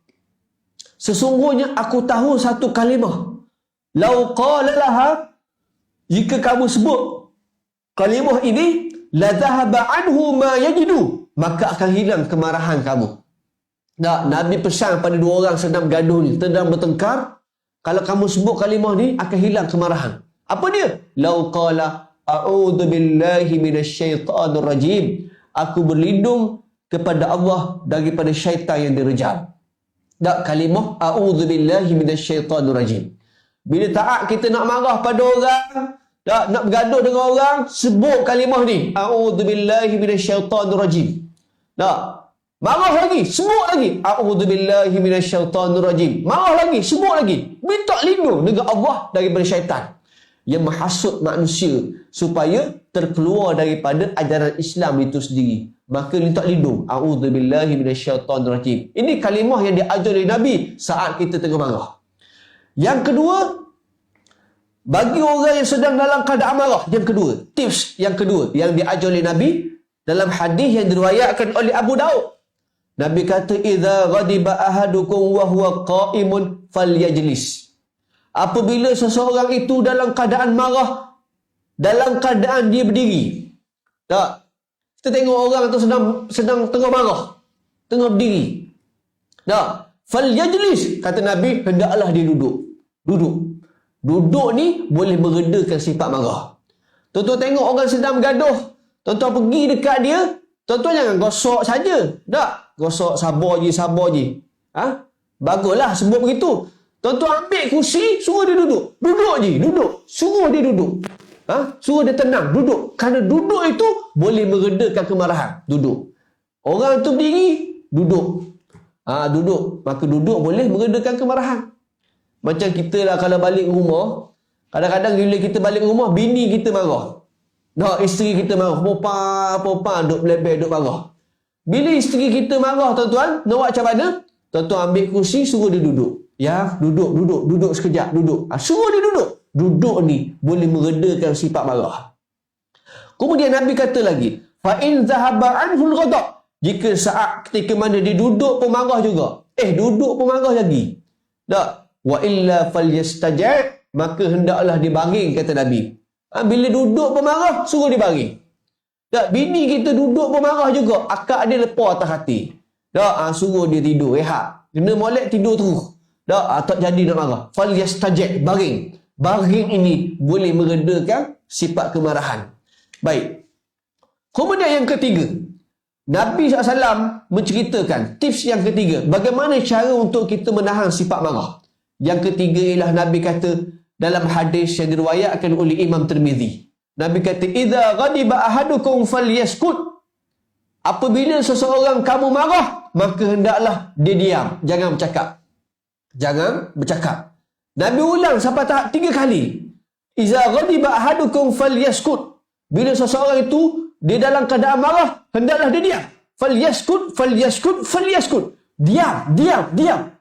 Sesungguhnya aku tahu satu kalimah. Lau qala laha, jika kamu sebut kalimah ini, la dhahaba anhu ma yajidu, maka akan hilang kemarahan kamu. Nabi pesan pada dua orang sedang bergaduh ni, sedang bertengkar, kalau kamu sebut kalimah ni akan hilang kemarahan. Apa dia? Lau qala a'udzu billahi minasyaitonir rajim. Aku berlindung kepada Allah daripada syaitan yang direjam. Kalimah a'udzu billahi minasyaitonir rajim. Bila taat kita nak marah pada orang, nak bergaduh dengan orang, sebut kalimah ni, a'udzu billahi minasyaitonir rajim. Marah lagi, sebut lagi. A'udzubillahi minasyaitonirrajim. Marah lagi, sebut lagi. Minta lindung dengan Allah daripada syaitan yang menghasut manusia supaya terkeluar daripada ajaran Islam itu sendiri. Maka minta lindung. A'udzubillahi minasyaitonirrajim. Ini kalimah yang diajar oleh Nabi saat kita tengah marah. Yang kedua, bagi orang yang sedang dalam keadaan marah, yang kedua, tips yang kedua yang diajar oleh Nabi dalam hadis yang diriwayatkan oleh Abu Daud. Nabi kata, "Idza ghadiba ahadukum wa huwa qa'imun falyajlis." Apabila seseorang itu dalam keadaan marah, dalam keadaan dia berdiri. Tak? Kita tengok orang tu sedang tengah marah, tengah berdiri. Tak? Falyajlis, kata Nabi, hendaklah dia duduk. Duduk. Duduk ni boleh meredakan sifat marah. Tuan-tuan tengok orang sedang bergaduh, tuan-tuan pergi dekat dia, tuan-tuan jangan gosok saja. Tak? Gosok, sabar je. Baguslah sebut begitu. Tuan-tuan ambil kursi, suruh dia duduk. Duduk je, duduk. Suruh dia duduk. Suruh dia tenang, duduk. Kerana duduk itu boleh meredakan kemarahan. Duduk. Orang tu berdiri, duduk. Duduk. Maka duduk boleh meredakan kemarahan. Macam kita lah kalau balik rumah, kadang-kadang bila kita balik rumah, bini kita marah. Isteri kita marah. Popa, duduk belebeh, duduk marah. Bila isteri kita marah, tuan-tuan, nak buat macam mana? Tuan-tuan ambil kursi, suruh dia duduk. Ya, duduk sekejap, duduk. Suruh dia duduk. Duduk ni boleh meredakan sifat marah. Kemudian Nabi kata lagi, fa in zahaba anhul ghadab. Jika saat ketika mana dia duduk pun marah juga. Duduk pun marah lagi. Tak. Wa illa falyastaja', maka hendaklah dia baring, kata Nabi. Bila duduk pun marah, suruh dia baring. Tak, bini kita duduk pun marah juga, akak dia lepas atas hati. Tak, suruh dia tidur, rehat. Kena molek tidur terus. Tak jadi nak marah. Falyastajib, baring. Baring ini boleh meredakan sifat kemarahan. Baik. Kemudian yang ketiga, Nabi SAW menceritakan tips yang ketiga, bagaimana cara untuk kita menahan sifat marah. Yang ketiga ialah Nabi kata dalam hadis yang diriwayatkan oleh Imam Tirmizi. Nabi kata, "Idza ghadiba ahadukum falyaskut." Apabila seseorang kamu marah, maka hendaklah dia diam, jangan bercakap. Jangan bercakap. Nabi ulang sampai tahap 3 kali. "Idza ghadiba ahadukum falyaskut." Bila seseorang itu dia dalam keadaan marah, hendaklah dia diam. Falyaskut. Diam.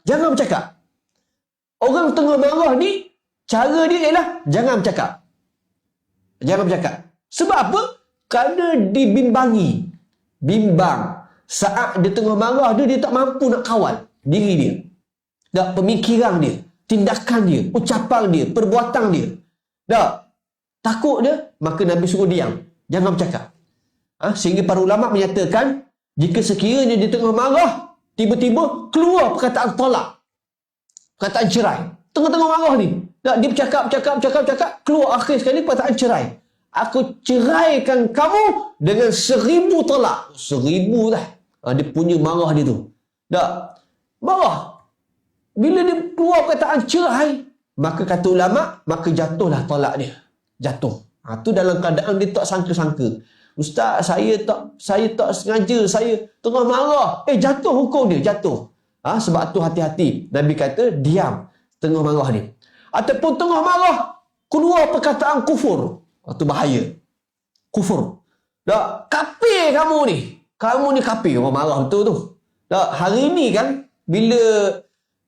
Jangan bercakap. Orang tengah marah ni, cara dia ialah jangan bercakap. Jangan bercakap. Sebab apa? Kerana dibimbangi. Bimbang. Saat dia tengah marah, dia tak mampu nak kawal diri dia. Tak, pemikiran dia, tindakan dia, ucapan dia, perbuatan dia. Tak, takut dia, maka Nabi suruh diam. Jangan bercakap. Sehingga para ulama menyatakan, jika sekiranya dia tengah marah, tiba-tiba keluar perkataan tolak. Perkataan cerai. Tengah-tengah marah ni. Tak, dia bercakap, keluar akhir sekali perkataan cerai. Aku ceraikan kamu dengan 1000 tolak. 1000 dah. Dia punya marah dia tu. Tak, marah. Bila dia keluar perkataan cerai, maka kata ulama, maka jatuhlah tolak dia. Jatuh. Tu dalam keadaan dia tak sangka-sangka. Ustaz, saya tak sengaja, saya tengah marah. Jatuh hukum dia, jatuh. Sebab tu hati-hati. Nabi kata, diam tengah marah ni. Ataupun tengah marah, keluar perkataan kufur. Itu bahaya. Kufur. Tak, kafir kamu ni. Kamu ni kafir. Orang marah betul tu. Tak, hari ni kan, bila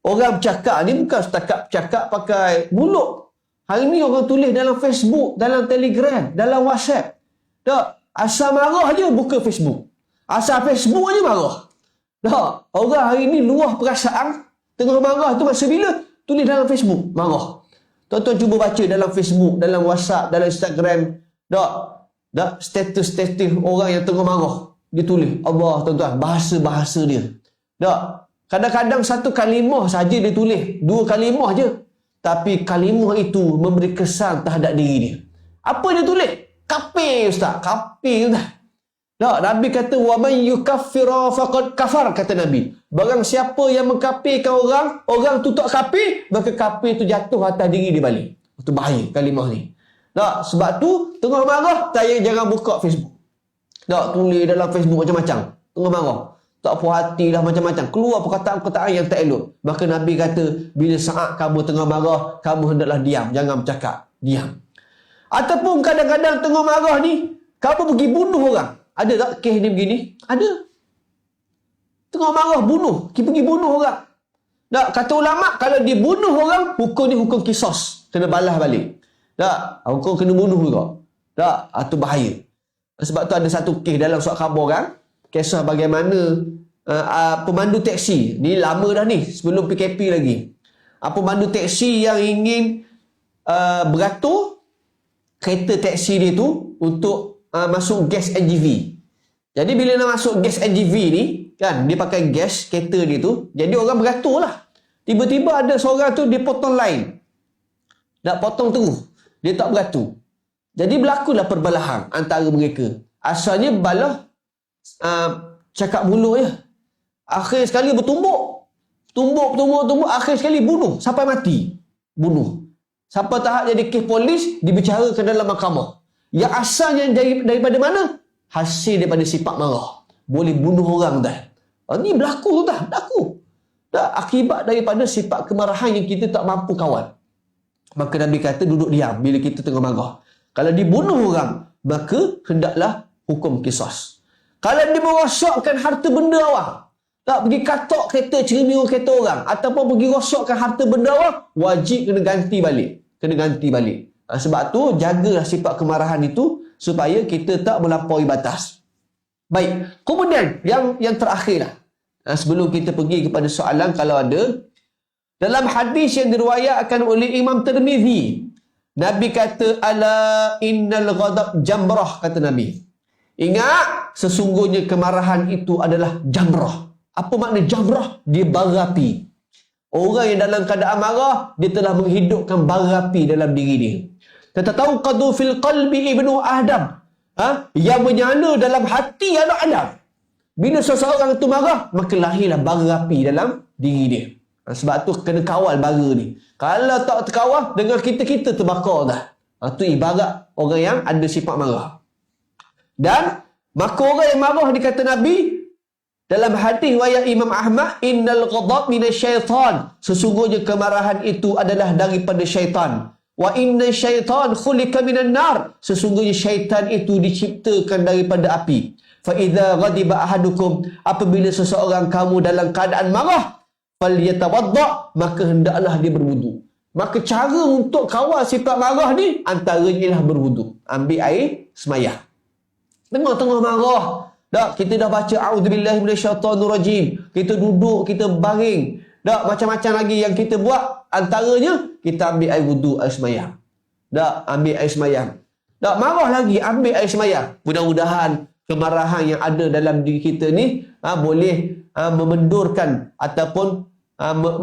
orang bercakap ni bukan setakat bercakap pakai mulut. Hari ni orang tulis dalam Facebook, dalam Telegram, dalam WhatsApp. Tak, asal marah je buka Facebook. Asal Facebook je marah. Tak, orang hari ni luah perasaan, tengah marah tu masa bila? Tulis dalam Facebook, marah. Tuan-tuan cuba baca dalam Facebook, dalam WhatsApp, dalam Instagram. Tak, status-status orang yang tengah marah. Dia tulis, Allah, tuan-tuan, bahasa-bahasa dia. Tak, kadang-kadang satu kalimah saja dia tulis, 2 kalimah je. Tapi kalimah itu memberi kesan terhadap diri dia. Apa dia tulis? Kafir, Ustaz. Kafir, Ustaz. Tak, Nabi kata, wa man yukaffira faqad kafar, kata Nabi. Barang siapa yang mengkafirkan orang tu tak kafir, maka kafir tu jatuh atas diri dia balik. Itu bahaya kalimah ni. Tak, sebab tu tengah marah, jangan buka Facebook. Tak, tulis dalam Facebook macam-macam. Tengah marah. tak puas hati lah macam-macam. Keluar perkataan-perkataan yang tak elok. Maka Nabi kata, bila saat kamu tengah marah, kamu hendaklah diam. Jangan bercakap. Diam. Ataupun kadang-kadang tengah marah ni, kamu pergi bunuh orang. Ada tak kes ni begini? Ada. Tengah marah, bunuh. Pergi bunuh orang. Tak, kata ulama', kalau dia bunuh orang, hukum ni hukum kisos. Kena balas balik. Tak, hukum kena bunuh juga. Tak, itu bahaya. Sebab tu ada satu kes dalam surat khabar kan. Kisah bagaimana pemandu teksi. Ni lama dah ni, sebelum PKP lagi. Pemandu teksi yang ingin beratur kereta teksi dia tu untuk masuk gas NGV. Jadi bila nak masuk gas NGV ni, kan, dia pakai gas kereta dia tu, jadi orang beratur lah. Tiba-tiba ada seorang tu dia potong line. Nak potong terus. Dia tak beratur. Jadi berlakulah perbalahan antara mereka. Asalnya balah cakap mulut je. Akhir sekali bertumbuk. Tumbuk. Akhir sekali bunuh. Sampai mati. Bunuh. Sampai tahap jadi kes polis, dibicarakan dalam mahkamah. Yang asalnya daripada mana? Hasil daripada sifat marah. Boleh bunuh orang dah. Ni berlaku tu dah. Berlaku. Akibat daripada sifat kemarahan yang kita tak mampu kawal. Maka Nabi kata duduk diam bila kita tengah marah. Kalau dibunuh orang, maka hendaklah hukum kisos. Kalau dia merosakkan harta benda awak, tak pergi katok kereta, cermin kereta orang, ataupun pergi rosakkan harta benda awak, wajib kena ganti balik. Sebab tu, jagalah sifat kemarahan itu supaya kita tak melampaui batas. Baik, kemudian yang terakhir lah. Sebelum kita pergi kepada soalan kalau ada, dalam hadis yang diriwayatkan oleh Imam Tirmizi, Nabi kata, ala innal ghadab jamrah, kata Nabi. Ingat, sesungguhnya kemarahan itu adalah jamrah. Apa makna jamrah? Dia bara api. Orang yang dalam keadaan marah, dia telah menghidupkan bara api dalam diri dia. Tatawqadu fil qalbi ibnu Adam. Yang menyala dalam hati anak Adam. Bila seseorang itu marah, maka lahirlah bara api dalam diri dia. Sebab tu kena kawal bara ni. Kalau tak terkawal, dengan kita terbakar dah. Itu ibarat orang yang ada sifat marah. Dan maka orang yang marah, dikata Nabi dalam hadis riwayat Imam Ahmad, innal ghadab minasyaitan. Sesungguhnya kemarahan itu adalah daripada syaitan. Wa inna syaitan khulika minan nar. Sesungguhnya syaitan itu diciptakan daripada api. Fa idza ghadiba ahadukum, apabila seseorang kamu dalam keadaan marah, falyatawadda, maka hendaklah dia berwudu. Maka cara untuk kawal sifat marah ni antaranya ialah berwudu. Ambil air sembahyang. Tengah-tengah marah, tak, kita dah baca a'udzubillahi minasyaitonirrajim, kita duduk, kita baring, tak, macam-macam lagi yang kita buat. Antaranya kita ambil air wudu, air sembahyang. Tak, ambil air sembahyang. Tak, marah lagi, ambil air sembahyang. Mudah-mudahan kemarahan yang ada dalam diri kita ni boleh memendurkan ataupun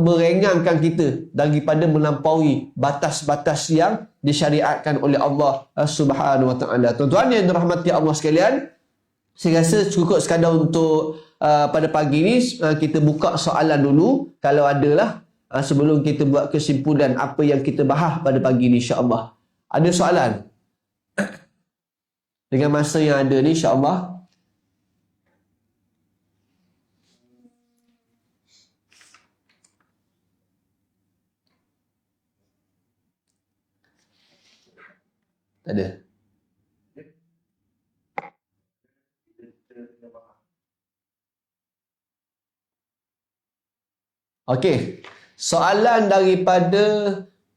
merengangkan kita daripada melampaui batas-batas yang disyariatkan oleh Allah Subhanahu Wa Taala. Tuan-tuan yang dirahmati Allah sekalian, saya rasa cukup sekadar untuk pada pagi ni kita buka soalan dulu kalau adalah sebelum kita buat kesimpulan apa yang kita bahas pada pagi ni, insya-Allah. Ada soalan? Dengan masa yang ada ni, insya-Allah. Tak ada. Okey. Soalan daripada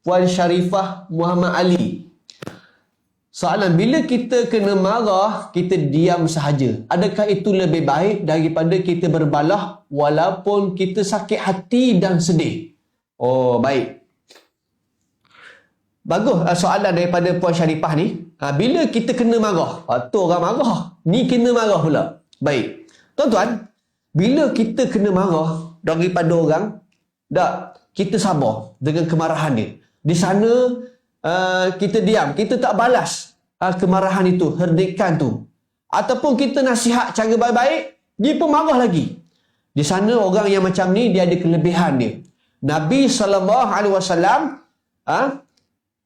Puan Syarifah Muhammad Ali. Soalan, bila kita kena marah, kita diam sahaja. Adakah itu lebih baik daripada kita berbalah walaupun kita sakit hati dan sedih? Oh, baik. Bagus soalan daripada Puan Syarifah ni. Bila kita kena marah, tu orang marah, ni kena marah pula. Baik. Tuan-tuan, bila kita kena marah daripada orang, tak, kita sabar dengan kemarahan dia. Di sana kita diam, kita tak balas kemarahan itu, herdikan tu. Ataupun kita nasihat cara baik-baik, dia pun marah lagi. Di sana orang yang macam ni, dia ada kelebihan dia. Nabi SAW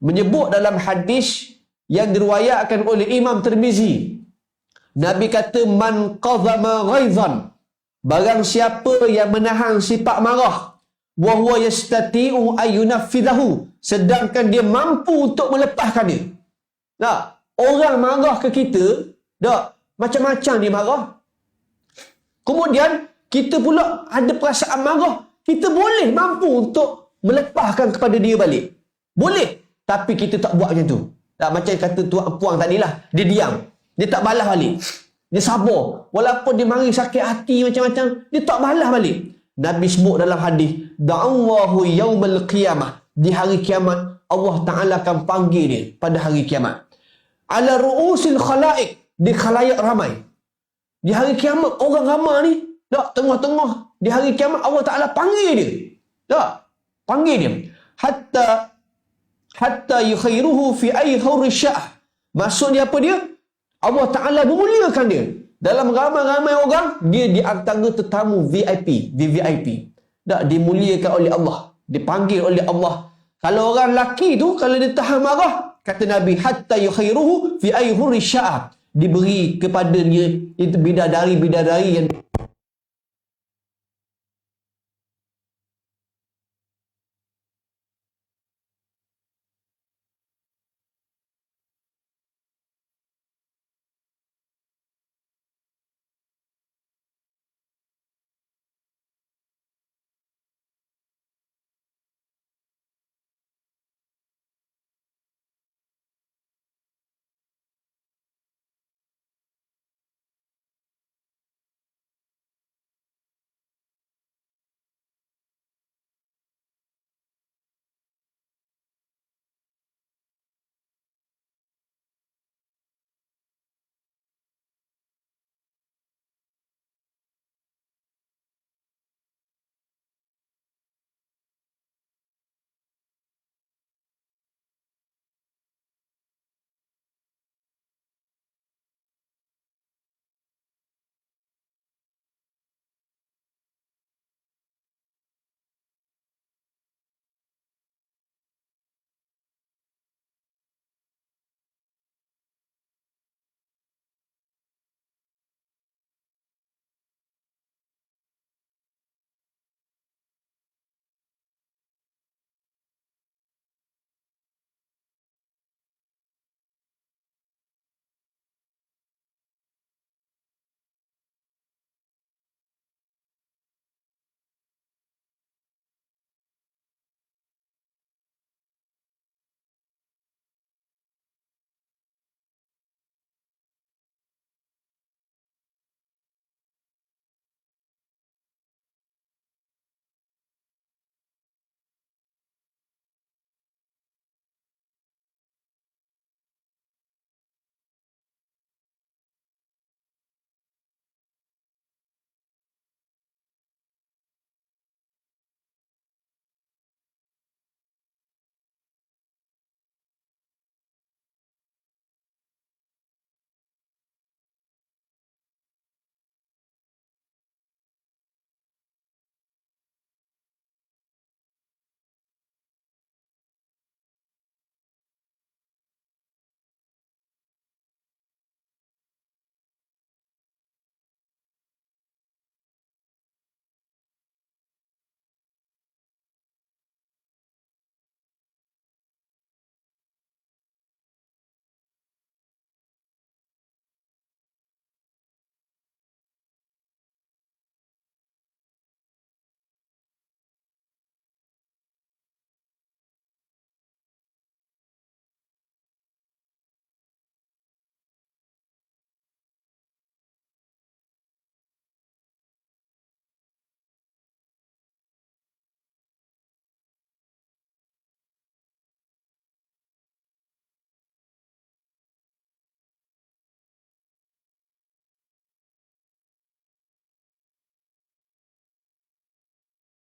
menyebut dalam hadis yang diriwayatkan oleh Imam Tirmizi. Nabi kata, man qadhama ghaizan, barang siapa yang menahan sifat marah, wa huwa yastati'u ayyunaffidahu, sedangkan dia mampu untuk melepaskan dia. Tak, orang marah ke kita, tak, macam-macam dia marah. Kemudian kita pula ada perasaan marah, kita boleh mampu untuk melepaskan kepada dia balik. Boleh, tapi kita tak buat macam tu. Tak, macam kata tuan puang tadilah, dia diam, dia tak balas balik. Dia sabar. Walaupun dia mari sakit hati macam-macam, dia tak balas balik. Nabi sebut dalam hadis, da'allahu yaumal qiyamah. Di hari kiamat, Allah Ta'ala akan panggil dia pada hari kiamat. Ala ru'usil khalaik. Di khalayak ramai. Di hari kiamat, orang ramai ni, tak, tengah-tengah. Di hari kiamat, Allah Ta'ala panggil dia. Tak, panggil dia. Hatta yukhairuhu fi ayhur sya'ah. Maksudnya apa dia? Allah Ta'ala memuliakan dia. Dalam ramai-ramai orang, dia di antara tetamu VIP, VVIP. Tak, dimuliakan oleh Allah. Dipanggil oleh Allah. Kalau orang lelaki tu, kalau dia tahan marah, kata Nabi, hatta yukhairuhu fi ayhur sya'ah. Diberi kepada dia itu bidadari-bidadari yang